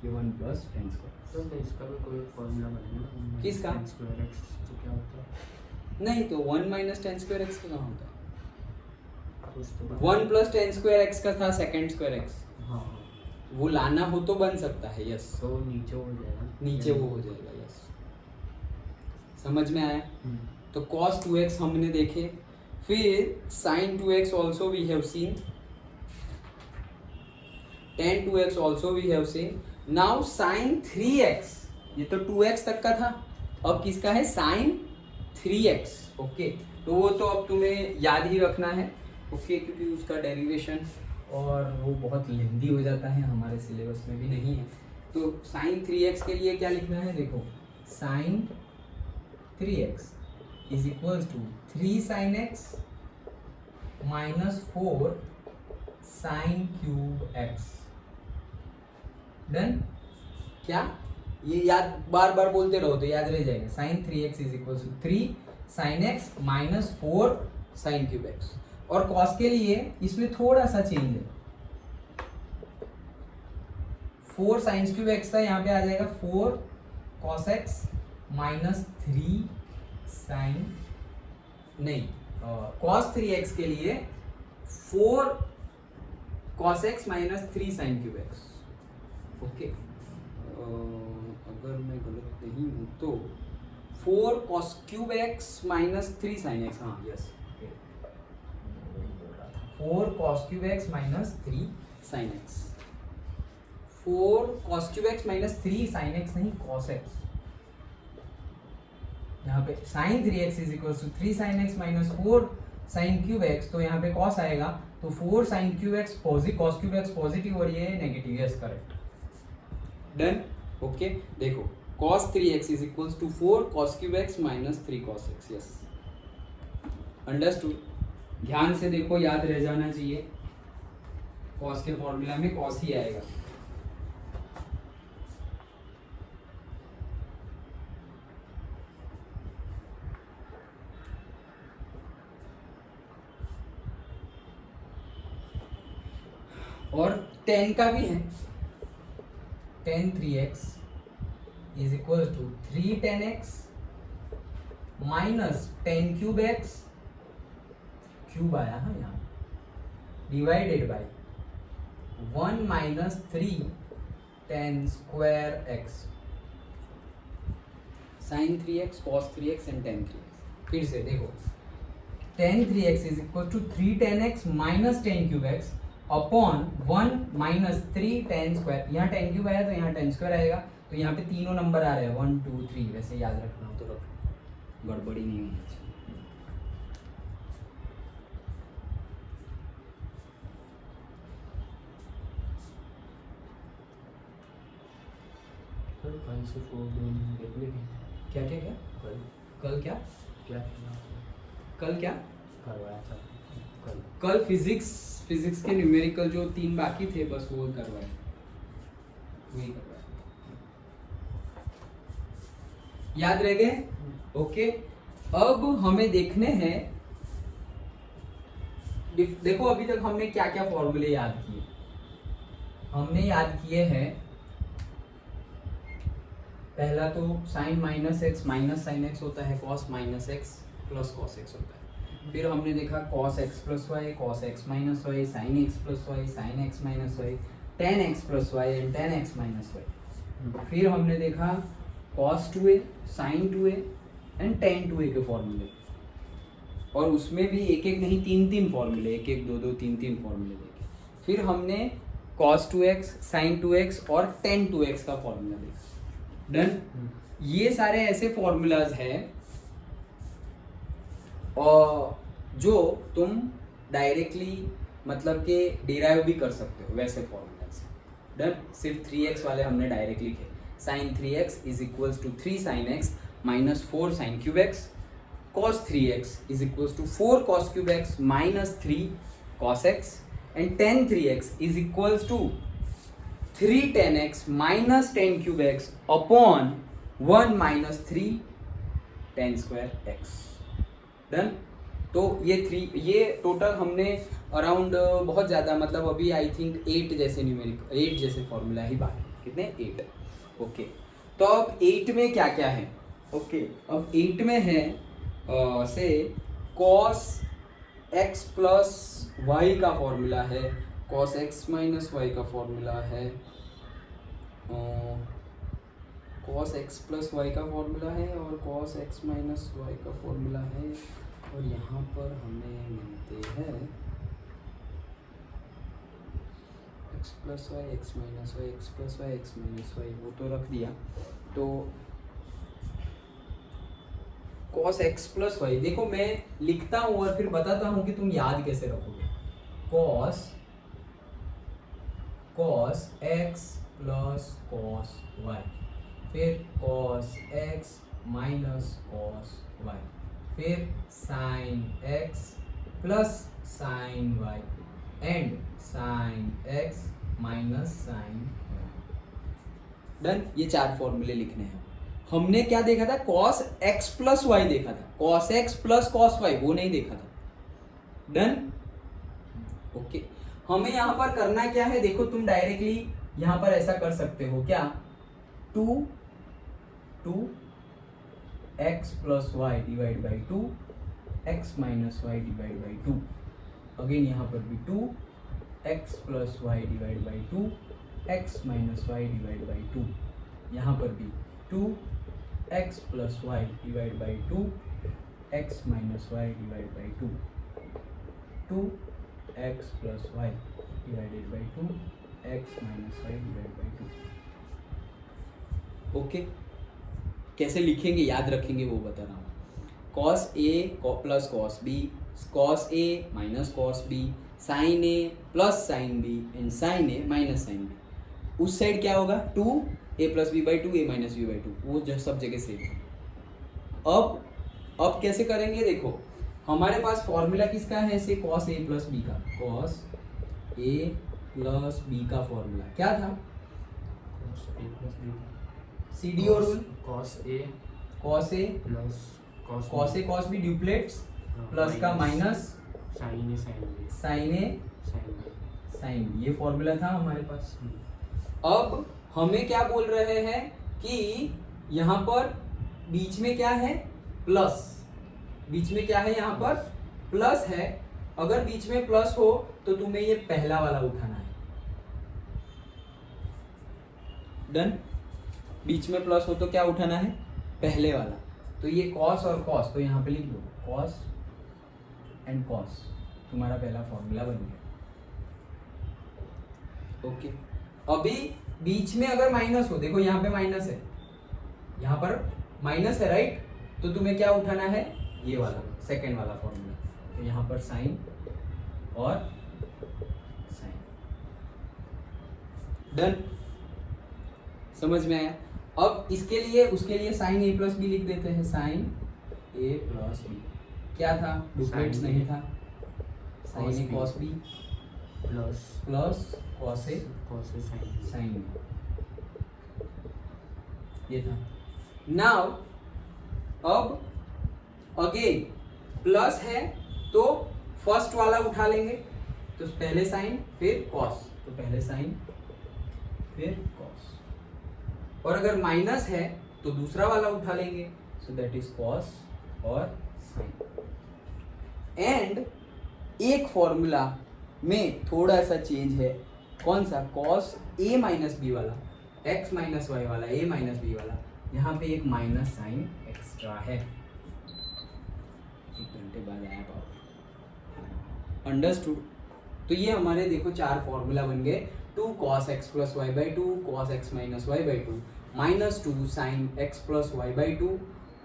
Speaker 1: ये 1 प्लस tan स्क्वायर।
Speaker 2: तो इसका भी कोई फॉर्मूला बनेगा?
Speaker 1: किसका?
Speaker 2: tan स्क्वायर एक्स तो क्या होता है?
Speaker 1: नहीं, तो 1 माइनस tan स्क्वायर एक्स का कहाँ होता है?
Speaker 2: कुछ तो
Speaker 1: 1 प्लस tan स्क्वायर एक्स का था सेकंड स्क्वायर एक्स।
Speaker 2: हाँ
Speaker 1: वो लाना हो तो बन सकता है। यस,
Speaker 2: तो नीचे हो जाएगा,
Speaker 1: नीचे वो हो जाएगा। यस, समझ में आया? तो cos 2x हमने देखे, फिर sin 2x also we have seen, tan 2x also we have seen. Now sin 3x, ये तो 2x तक का था, अब किसका है? sin 3x। ओके, तो वो तो अब तुम्हें याद ही रखना है। ओके, क्योंकि उसका डेरिवेशन और वो बहुत लेंदी हो जाता है, हमारे सिलेबस में भी नहीं है। तो sin 3x के लिए क्या लिखना है? देखो sin 3x is equals to 3 sin x minus 4 sin cube x। Done. क्या? ये याद बार बार बोलते रहो तो याद रह जाएगा। sin 3x is equals to 3 sin x minus 4 sin cube x। और cos के लिए इसमें थोड़ा सा चेंज है, 4 sin क्यूब x था, यहाँ पे आ जाएगा 4 cos x माइनस 3 sin, नहीं, cos 3x के लिए 4 cos x minus 3 sin cube x। Okay, अगर मैं गलत नहीं हूँ तो 4 cos cube x minus 3 sin x। हाँ yes, 4 cos cube x minus 3 sin x। 4 cos cube x minus 3 sin x, नहीं cos x। यहाँ पे sin 3x is equal to 3 sin x minus 4 sin cube x, तो यहाँ पे cos आएगा, तो 4 sin cube x positive, cos cube x positive और ये negative. Yes correct, done. Okay, देखो cos 3x is equal to 4 cos cube x minus 3 cos x। Yes, understood. ध्यान से देखो, याद रह जाना चाहिए, cos के फॉर्मूला में cos ही आएगा। और tan का भी है, tan 3x is equal to 3 tan x minus tan cube x, cube आया है यहाँ, divided by 1 minus 3 tan square x sin 3x cos 3x and tan 3x। फिर से देखो, tan 3x is equal to 3 tan x minus tan cube x upon 1 minus 3 tan square. यहाँ tan cube आया तो यहाँ tan स्क्वायर आएगा, तो यहाँ पे तीनों नंबर आ रहे हैं 1 2 3। वैसे याद रखना हो तो रखो, गड़बड़ी नहीं होनी चाहिए।
Speaker 2: कल से 4 दिन देखने के
Speaker 1: क्या क्या क्या? कल क्या
Speaker 2: क्या
Speaker 1: कल क्या
Speaker 2: करवाया था?
Speaker 1: कल फिजिक्स के न्यूमेरिकल जो 3 बाकी थे, बस वो करवाए, वही करवाए। याद रह गए? ओके, अब हमें देखने हैं, देखो अभी तक हमने क्या क्या फॉर्मूले याद किए। हमने याद किए हैं पहला तो sine minus X minus sine X होता है, cos minus X plus cos X होता है। फिर हमने देखा cos x plus Y, cos x minus Y, sine x plus Y, sine x minus Y, tan x plus Y and tan x minus Y. फिर हमने देखा cos 2a, sign 2a and ten 2a के फॉर्मूले, और उसमें भी एक एक नहीं तीन तीन फॉर्मूले, एक एक दो दो तीन तीन फॉर्मूले देखे। फिर हमने cos 2x, sin 2x और tan 2x का फॉर्मूला देखा। डन। ये सारे ऐसे फॉर्मूलाज हैं और जो तुम डायरेक्टली मतलब के डिराइव भी कर सकते हो वैसे फॉर्मूलाज। डन। सिर्फ 3x वाले हमने डायरेक्ट लिखे, sin 3x is equals to 3 sin x minus 4 sin cube x, cos 3x is equals to 4 cos cube x minus 3 cos x, and tan 3x is equals to 3 tan x minus tan cube x upon 1 minus 3 tan square x। Done. तो ये total हमने around बहुत ज़्यादा मतलब अभी I think 8 जैसे numeric 8 जैसे formula ही बाकी, कितने 8। ओके, तो अब 8 में क्या क्या है? ओके, अब 8 में है से cos x प्लस वाई का फॉर्मूला है, cos x माइनस वाई का फॉर्मूला है, cos x प्लस वाई का फॉर्मूला है और cos x माइनस वाई का फॉर्मूला है, और यहाँ पर हमें मिलते हैं x plus Y, X minus Y, X plus Y, X minus Y, वो तो रख दिया। तो cos x प्लस वाई, देखो मैं लिखता हूँ और फिर बताता हूँ कि तुम याद कैसे रखोगे। cos x plus cos y, फिर cos x minus cos y, फिर sin x plus sin y and sin x minus sin y। Done. ये 4 फॉर्मूले लिखने हैं। हमने क्या देखा था? cos x प्लस वाई देखा था, cos x plus cos y वो नहीं देखा था। डन। ओके, हमें यहाँ पर करना क्या है? देखो तुम डायरेक्टली यहाँ पर ऐसा कर सकते हो क्या, 2 x plus Y divide by 2 x minus Y divide by 2, again यहाँ पर भी 2 x plus Y divide by 2 x minus Y divide by 2, यहाँ पर भी 2 x plus Y divide by 2 x minus Y divide by 2, 2 x plus Y divided by 2 x minus Y divide by 2। Okay, कैसे लिखेंगे याद रखेंगे वो बता रहा हूँ। cos a plus cos b, cos a minus cos b, sin a plus sin b and sin a minus sin b। उस side क्या होगा? 2a plus b by 2 a minus b by 2, वो जो सब जगह सेम है। अब कैसे करेंगे? देखो हमारे पास फॉर्मूला किसका है? ऐसे cos a प्लस b का, cos a प्लस b का फॉर्मूला क्या था? CDO rule,
Speaker 2: cos a
Speaker 1: plus cos a cos b duplets plus का minus
Speaker 2: sin a sin b,
Speaker 1: sin a
Speaker 2: sin b,
Speaker 1: sin b, ये formula था हमारे पास। अब हमें क्या बोल रहे हैं कि यहाँ पर बीच में क्या है? प्लस। बीच में क्या है? यहाँ पर प्लस है। अगर बीच में प्लस हो तो तुम्हें ये पहला वाला उठाना है। डन। बीच में प्लस हो तो क्या उठाना है? पहले वाला। तो ये cos और cos, तो यहाँ पे लिख दो cos एंड cos, तुम्हारा पहला फॉर्मूला बन गया। ओके, अभी बीच में अगर माइनस हो, देखो यहाँ पे माइनस है, यहाँ पर माइनस है राइट, तो तुम्हें क्या उठाना है? ये वाला सेकेंड वाला फॉर्मूला। तो यहाँ पर साइन और साइन। डन। समझ में आया? अब इसके लिए उसके लिए साइन a प्लस बी लिख देते हैं, साइन a प्लस बी। क्या था? डुप्लेट्स नहीं था, sine a cos b plus cos a sine b, ये था। नाउ अब अगेन प्लस है तो फर्स्ट वाला उठा लेंगे, तो पहले साइन फिर cos, तो पहले साइन फिर cos। और अगर माइनस है तो दूसरा वाला उठा लेंगे, सो दैट इज कॉस और साइन। एंड एक फॉर्मूला में थोड़ा सा चेंज है, कौन सा? कॉस ए माइनस बी वाला, एक्स माइनस वाई वाला, ए माइनस बी वाला, यहाँ पे एक माइनस साइन एक्स्ट्रा है। 1 घंटे बाद आया पावर। अंडरस्टूड? तो ये हमारे देखो 4 फॉर्मूला बन गए। 2 cos x plus Y by 2, cos x minus Y by 2, -2 sin x plus Y by 2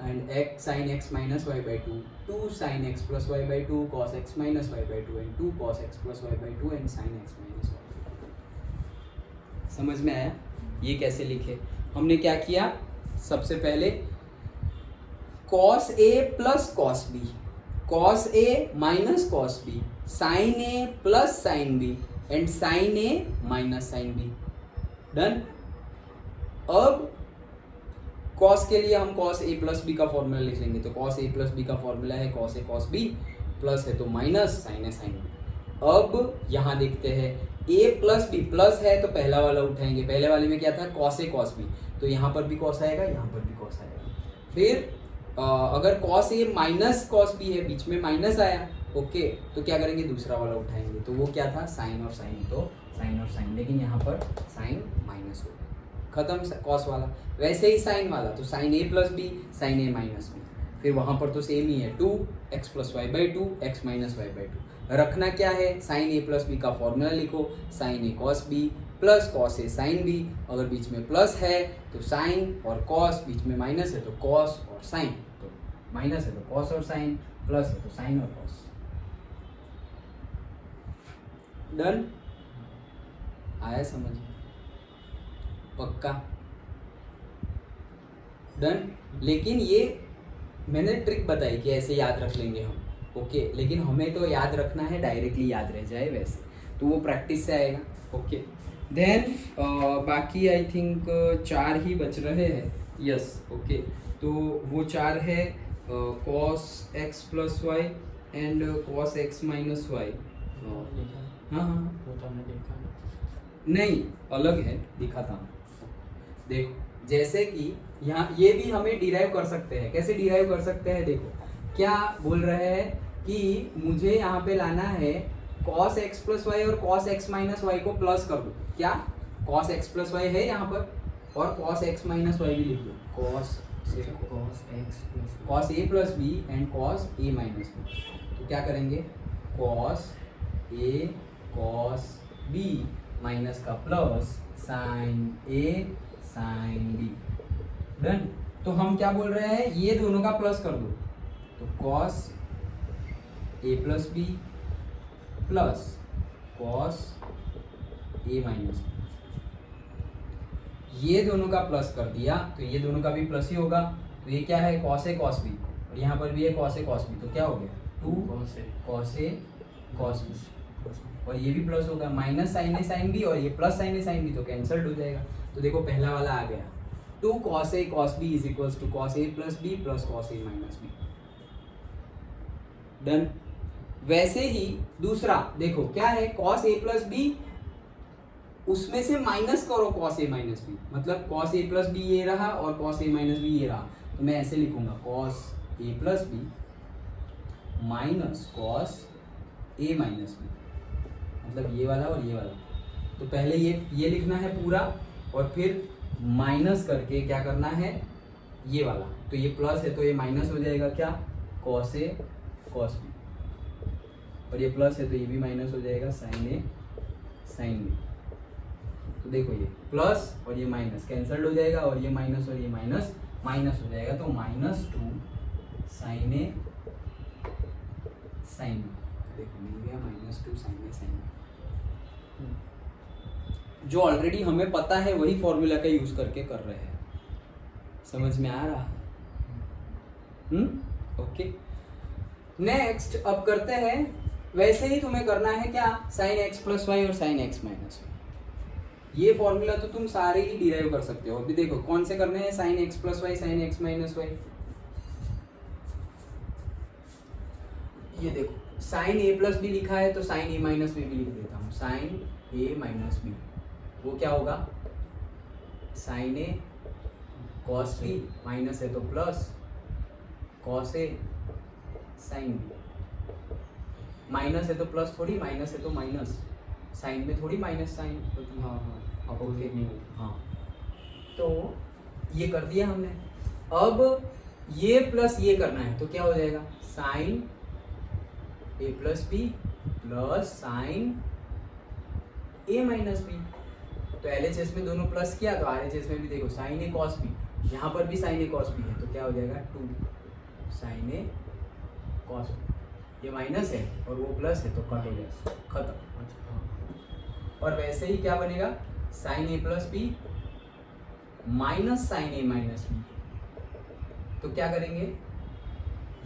Speaker 1: and x sin x minus Y by 2, 2 sin x plus Y by 2, cos x minus Y by 2 and 2 cos x plus Y by 2 and sin x minus Y by 2। समझ में आया ये कैसे लिखे? हमने क्या किया, सबसे पहले cos a plus cos b, cos a minus cos b, sin a plus sin b and sin a minus sin b। Done. अब cos के लिए हम cos a प्लस b का फॉर्मूला लिख लेंगे, तो cos a प्लस b का formula है cos a cos b, plus है तो minus, sin a sin b। अब यहाँ देखते हैं a प्लस b, प्लस है तो पहला वाला उठाएंगे, पहले वाले में क्या था? cos a cos b, तो यहाँ पर भी cos आएगा, यहाँ पर भी cos आएगा। फिर अगर cos a minus cos b है, बीच में माइनस आया, ओके, तो क्या करेंगे? दूसरा वाला उठाएंगे, तो वो क्या था? साइन और साइन, तो साइन और साइन, लेकिन यहाँ पर साइन माइनस हो गया, खत्म कॉस वाला। वैसे ही साइन वाला, तो sine A plus B, sine A minus B, फिर वहाँ पर तो सेम ही है, 2 x plus Y by 2, X minus Y by 2। रखना क्या है? साइन ए प्लस बी का फॉर्मूला लिखो, sine A cos B plus cos A sine B, अगर बीच में प्लस है तो साइन और कॉस, बीच में माइनस है तो कॉस और साइन, तो माइनस है तो कॉस और साइन, प्लस है तो साइन और कॉस। डन? आया समझ? पक्का? डन। लेकिन ये मैंने ट्रिक बताई कि ऐसे याद रख लेंगे हम, ओके, लेकिन हमें तो याद रखना है डायरेक्टली याद रह जाए वैसे, तो वो प्रैक्टिस से आएगा, ओके। देन बाकी आई थिंक 4 ही बच रहे हैं, यस, ओके। तो वो 4 है cos x plus Y and cos x minus Y. हाँ हाँ,
Speaker 2: वो तो हमने देखा
Speaker 1: नहीं, अलग है, दिखाता हूँ। देखो, जैसे कि यहाँ ये भी हमें डिराइव कर सकते हैं। कैसे डिराइव कर सकते हैं? देखो, क्या बोल रहे हैं कि मुझे यहाँ पे लाना है cos x प्लस वाई और cos x माइनस वाई को प्लस कर दो। क्या? cos x प्लस वाई है यहाँ पर, और cos x माइनस वाई भी लिख दो, cos a plus B and cos a minus B. तो क्या करेंगे? cos a cos b minus का plus sin a sin b। Done. तो हम क्या बोल रहे हैं? ये दोनों का प्लस कर दो, तो cos a plus B plus cos a minus B, ये दोनों का प्लस कर दिया तो ये दोनों का भी प्लस ही होगा। तो ये क्या है? cos a cos b, और यहाँ पर भी है cos a cos b, तो क्या हो गया? 2 cos a cos b, और ये भी प्लस होगा, minus sign A sine B, और ये plus sine A sine B, तो कैंसल्ड हो जाएगा। तो देखो पहला वाला आ गया, 2 cos a cos b is equals to cos a plus b plus cos a minus b। Done. वैसे ही दूसरा देखो क्या है? cos a प्लस b, उसमें से माइनस करो cos a माइनस b, मतलब cos a प्लस b ये रहा और cos a माइनस b ये रहा, तो मैं ऐसे लिखूंगा cos a plus b minus cos a minus b, मतलब ये वाला और ये वाला। तो पहले ये लिखना है पूरा, और फिर माइनस करके क्या करना है? ये वाला, तो ये प्लस है तो ये माइनस हो जाएगा, क्या? cos a cos b, और ये प्लस है तो ये भी माइनस हो जाएगा, sin a sin b। तो देखो ये प्लस और ये माइनस कैंसल्ड हो जाएगा, और ये माइनस और ये माइनस माइनस हो जाएगा, तो -2 sin a sin b। देखो मिल गया -2 sin a sin b। जो ऑलरेडी हमें पता है वही फॉर्मूला का यूज करके कर रहे हैं। समझ में आ रहा है? ओके। नेक्स्ट अब करते हैं, वैसे ही तुम्हें करना है क्या? sin x प्लस वाई और sin x माइनस वाई। ये फॉर्मूला तो तुम सारे ही डिराइव कर सकते हो। अभी देखो कौन से करने हैं? sin x plus Y sin x minus Y. ये देखो sin a प्लस बी लिखा है तो sin a माइनस बी भी लिख देता हूँ, sin a माइनस बी। वो क्या होगा? sin a cos B, minus है तो plus cos A sine B, minus है तो प्लस थोड़ी, माइनस है तो माइनस, साइन में थोड़ी माइनस साइन होती है।
Speaker 2: हाँ हाँ
Speaker 1: ओके
Speaker 2: नहीं होती।
Speaker 1: हाँ, तो ये कर दिया हमने। अब ये प्लस ये करना है तो क्या हो जाएगा, sine A plus B plus sine A minus B. तो LHS में दोनों प्लस किया तो RHS में भी देखो साइन ए कॉस बी, यहाँ पर भी साइन ए कॉस बी है तो क्या हो जाएगा 2 साइन ए कॉस बी। ये माइनस है और वो प्लस है तो कट हो जाएगा, खत्म।
Speaker 2: अच्छा हाँ।
Speaker 1: और वैसे ही क्या बनेगा, sign A plus B minus sign A minus B. तो क्या करेंगे,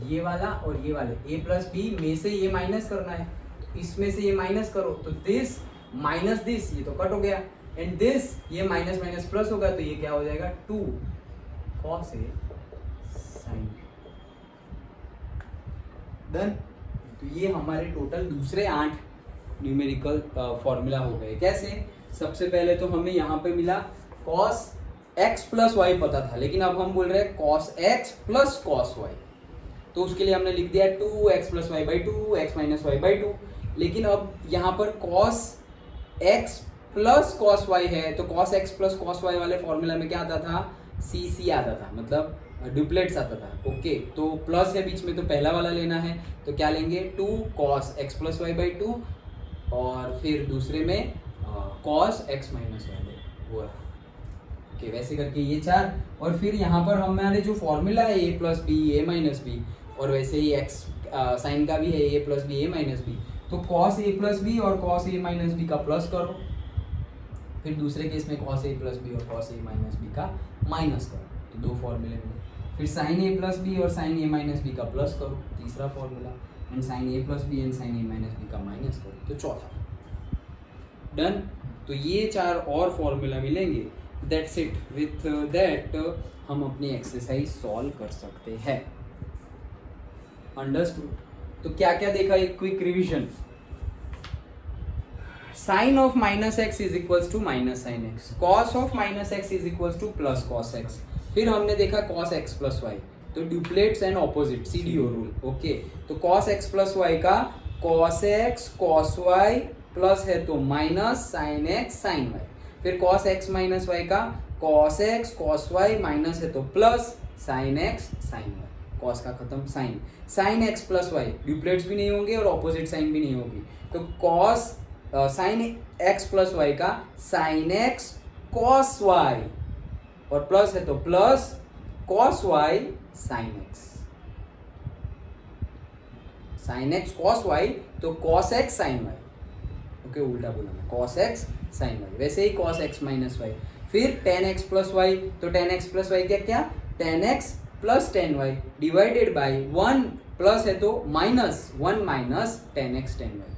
Speaker 1: ये वाला और ये वाले ए प्लस बी में से ये माइनस करना है, तो इसमें से ये माइनस करो तो दिस माइनस दिस, ये तो कट हो गया, एंड दिस ये माइनस माइनस प्लस होगा तो ये क्या हो जाएगा 2 कॉस ए साइन। डन। तो ये हमारे टोटल दूसरे 8 न्यूमेरिकल फॉर्मूला हो गए। कैसे, सबसे पहले तो हमें यहाँ पे मिला cos x प्लस वाई पता था, लेकिन अब हम बोल रहे हैं cos x plus cos y, तो उसके लिए हमने लिख दिया 2x plus Y by 2 x minus Y by 2। लेकिन अब यहाँ पर cos x plus cos y है तो cos x plus cos y वाले फॉर्मूला में क्या आता था, CC आता था, मतलब ड्यूप्लेट्स आता था। ओके, तो प्लस है बीच में तो पहला वाला लेना है, तो क्या लेंगे 2 cos x plus Y by 2 और फिर दूसरे में cos x minus Y by वो रहा। ओके, वैसे करके ये 4, और फिर यहाँ पर हमारे जो फॉर्मूला है a plus B A minus B, और वैसे ही x साइन का भी है a plus B A minus B, तो cos a प्लस बी और cos a माइनस बी का प्लस करो, फिर दूसरे केस में cos a प्लस बी और cos a माइनस बी का माइनस करो, तो 2 फॉर्मूले मिले। फिर sin a प्लस बी और sin a माइनस बी का प्लस करो, तीसरा formula, and sin a plus B and sin a minus B का माइनस करो, तो चौथा। डन। तो ये 4 और फॉर्मूला मिलेंगे, दैट्स इट। विथ दैट हम अपनी एक्सरसाइज सॉल्व कर सकते हैं। अंडरस्टूड। तो क्या क्या देखा, एक quick revision. Sine of minus x is equals to minus sine x, cos of minus x is equals to plus cos x. फिर हमने देखा कॉस एक्स प्लस वाई, तो duplets and opposite, CDO rule. Okay, तो cos x plus Y का cos x cos y plus है तो minus sine x sine y. फिर cos x minus Y का cos x cos y minus है तो plus sine x sine y. Cos का खत्म, sine, sine x plus y, duplets भी नहीं होंगे और ऑपोजिट साइन भी नहीं होगी, तो cos sine x plus Y का साइन एक्स कॉस वाई, और प्लस है तो plus cos y sine x, sine x cos Y तो cos x sine y. Okay, उल्टा बोला मैं, कॉस एक्स साइन वाई। वैसे ही कॉस एक्स माइनस वाई, फिर टेन एक्स प्लस वाई, तो टेन एक्स प्लस वाई क्या क्या, tan x plus tan y divided by 1 plus है तो minus 1 minus tan X tan Y,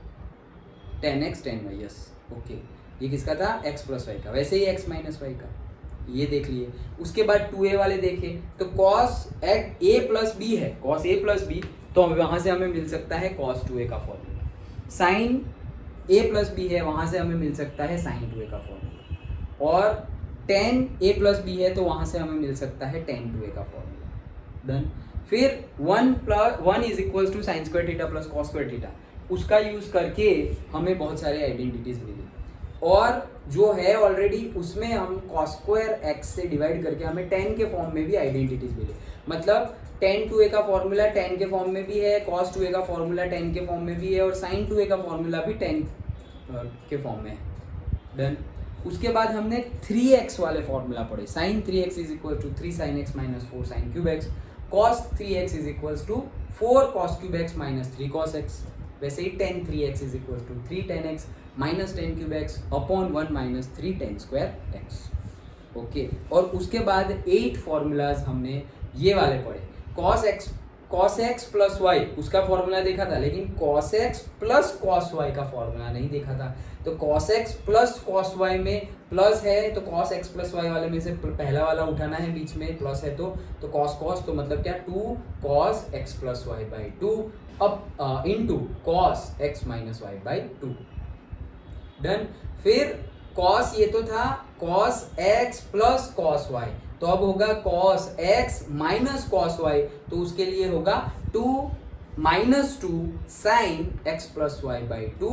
Speaker 1: tan X tan Y. Yes, okay, ये किसका था, x plus Y का। वैसे ही एक्स माइनस वाई का, ये देख लिए। उसके बाद 2a वाले देखे तो कॉस ए प्लस बी है, कॉस ए प्लस बी, तो वहां से हमें मिल सकता है कॉस 2a का formula. Sign A plus B है, वहां से हमें मिल सकता है साइन 2a का फॉर्मूला। और टेन ए प्लस बी है तो वहां से हमें मिल सकता है टेन 2a का फॉर्मूला। डन। फिर 1 is equal to sine square theta plus cos square theta, उसका यूज करके हमें बहुत सारे आइडेंटिटीज मिली, और जो है ऑलरेडी उसमें हम कॉस स्क्वायर एक्स से डिवाइड करके हमें टेन के फॉर्म में भी आइडेंटिटीज मिले। मतलब टेन 2a का फॉर्मूला टेन के फॉर्म में भी है, कॉस 2a का फॉर्मूला टेन के फॉर्म में भी है, और साइन 2a का फॉर्मूला भी टेन के फॉर्म में है। डन। उसके बाद हमने 3x वाले फॉर्मूला पढ़े, sine 3x is equal to 3 sine x minus 4 sine cube x, cos 3x is equal to 4 cos cube x minus 3 cos x. वैसे ही tan 3x is equal to 3 tan x minus tan cube x upon 1 minus 3 tan square x. Okay, और उसके बाद 8 formulas हमने ये वाले पढ़े। Cos x plus y, उसका फॉर्मूला देखा था, लेकिन cos x plus cos Y का फॉर्मूला नहीं देखा था। तो cos x plus cos Y में प्लस है तो कॉस एक्स प्लस वाई वाले में से पहला वाला उठाना है, बीच में प्लस है तो कॉस कॉस, तो मतलब क्या 2 cos x plus Y by 2 अब into cos x minus Y by 2। Done. फिर कॉस ये तो था cos x plus cos Y, तो अब होगा cos x minus cos y, तो उसके लिए होगा 2 minus 2 sin x plus Y by 2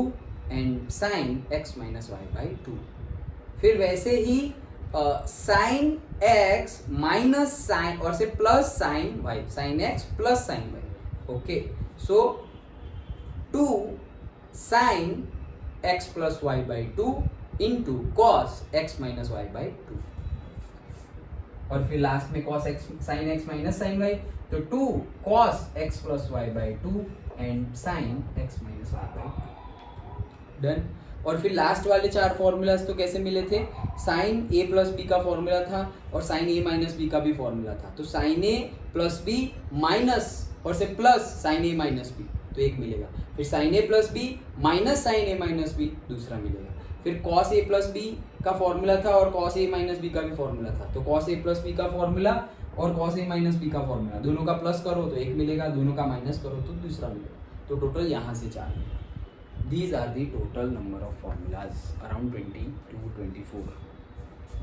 Speaker 1: and sin x minus Y by 2। फिर वैसे ही sin x माइनस sin और से plus sin y, sin x plus sin y, okay. So 2 sin x plus Y by 2 into cos x minus Y by 2, और फिर last में cos x sin x minus sin y, तो 2 cos x plus Y by 2 and sin x minus Y by 2, done. और फिर last वाले 4 formulas तो कैसे मिले थे, sin a प्लस b का फॉर्मूला था और sin a माइनस b का भी फॉर्मूला था, तो sin a plus b minus और से plus sin a minus b, तो एक मिलेगा। फिर sin a plus b minus sin a minus b दूसरा मिलेगा। फिर cos a प्लस b का फॉर्मूला था और cos a माइनस b का भी फॉर्मूला था, तो cos a प्लस b का फॉर्मूला और cos a माइनस b का फॉर्मूला, दोनों का प्लस करो तो एक मिलेगा, दोनों का माइनस करो तो दूसरा मिलेगा, तो टोटल यहाँ से 4 मिलेगा। These are the total number of formulas around 20 to 24,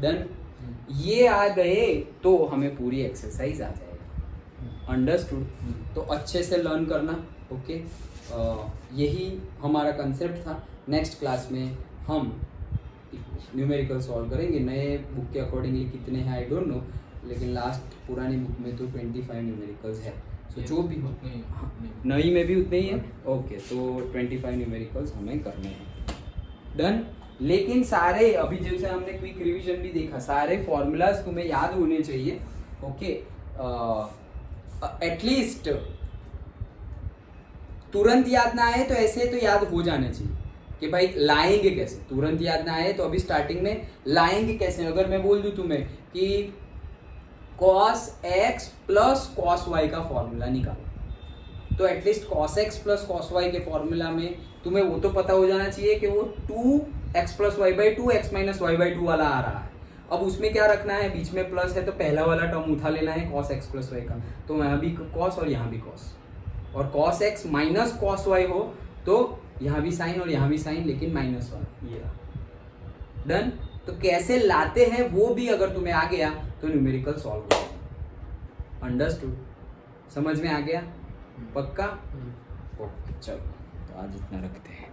Speaker 1: done. ये आ गए तो हमें पूरी एक्सरसाइज आ जाएगी, अंडरस्टूड। तो अच्छे से लर्न करना, ओके। यही हमारा कंसेप्ट था। नेक्स्ट क्लास में हम न्यूमेरिकल सॉल्व करेंगे, नए बुक के अकॉर्डिंगली कितने हैं आई डोंट नो, लेकिन लास्ट पुरानी बुक में तो 25 न्यूमेरिकल्स है, तो जो भी हो नई में भी उतने ही है, ओके। तो 25 न्यूमेरिकल्स हमें करने हैं, डन। लेकिन सारे अभी जैसे हमने क्विक रिवीजन भी देखा, सारे फॉर्मूलाज तुम्हें याद होने चाहिए, ओके। एटलीस्ट तुरंत याद ना आए तो ऐसे तो याद हो जाना चाहिए कि भाई लाएंगे कैसे, तुरंत याद ना आए तो अभी स्टार्टिंग में लाएंगे कैसे। अगर मैं बोल दूं तुम्हें कि cos x plus cos y का फॉर्मूला निकालो, तो at least cos x plus cos y के फॉर्मूला में तुम्हें वो तो पता हो जाना चाहिए कि वो 2x plus Y by 2 x minus Y by 2 वाला आ रहा है। अब उसमें क्या रखना है, बीच में प्लस है तो पहला वाला टर्म उठा लेना है cos x प्लस वाई का, तो यहाँ भी cos और यहाँ भी cos, और cos x minus cos y हो तो यहाँ भी साइन और यहाँ भी साइन, लेकिन माइनस वाला, ये डन। तो कैसे लाते हैं वो भी अगर तुम्हें आ गया तो न्यूमेरिकल सॉल्व हो जाएगा, अंडरस्टूड, समझ में आ गया, पक्का, ओके। चलो तो आज इतना रखते हैं।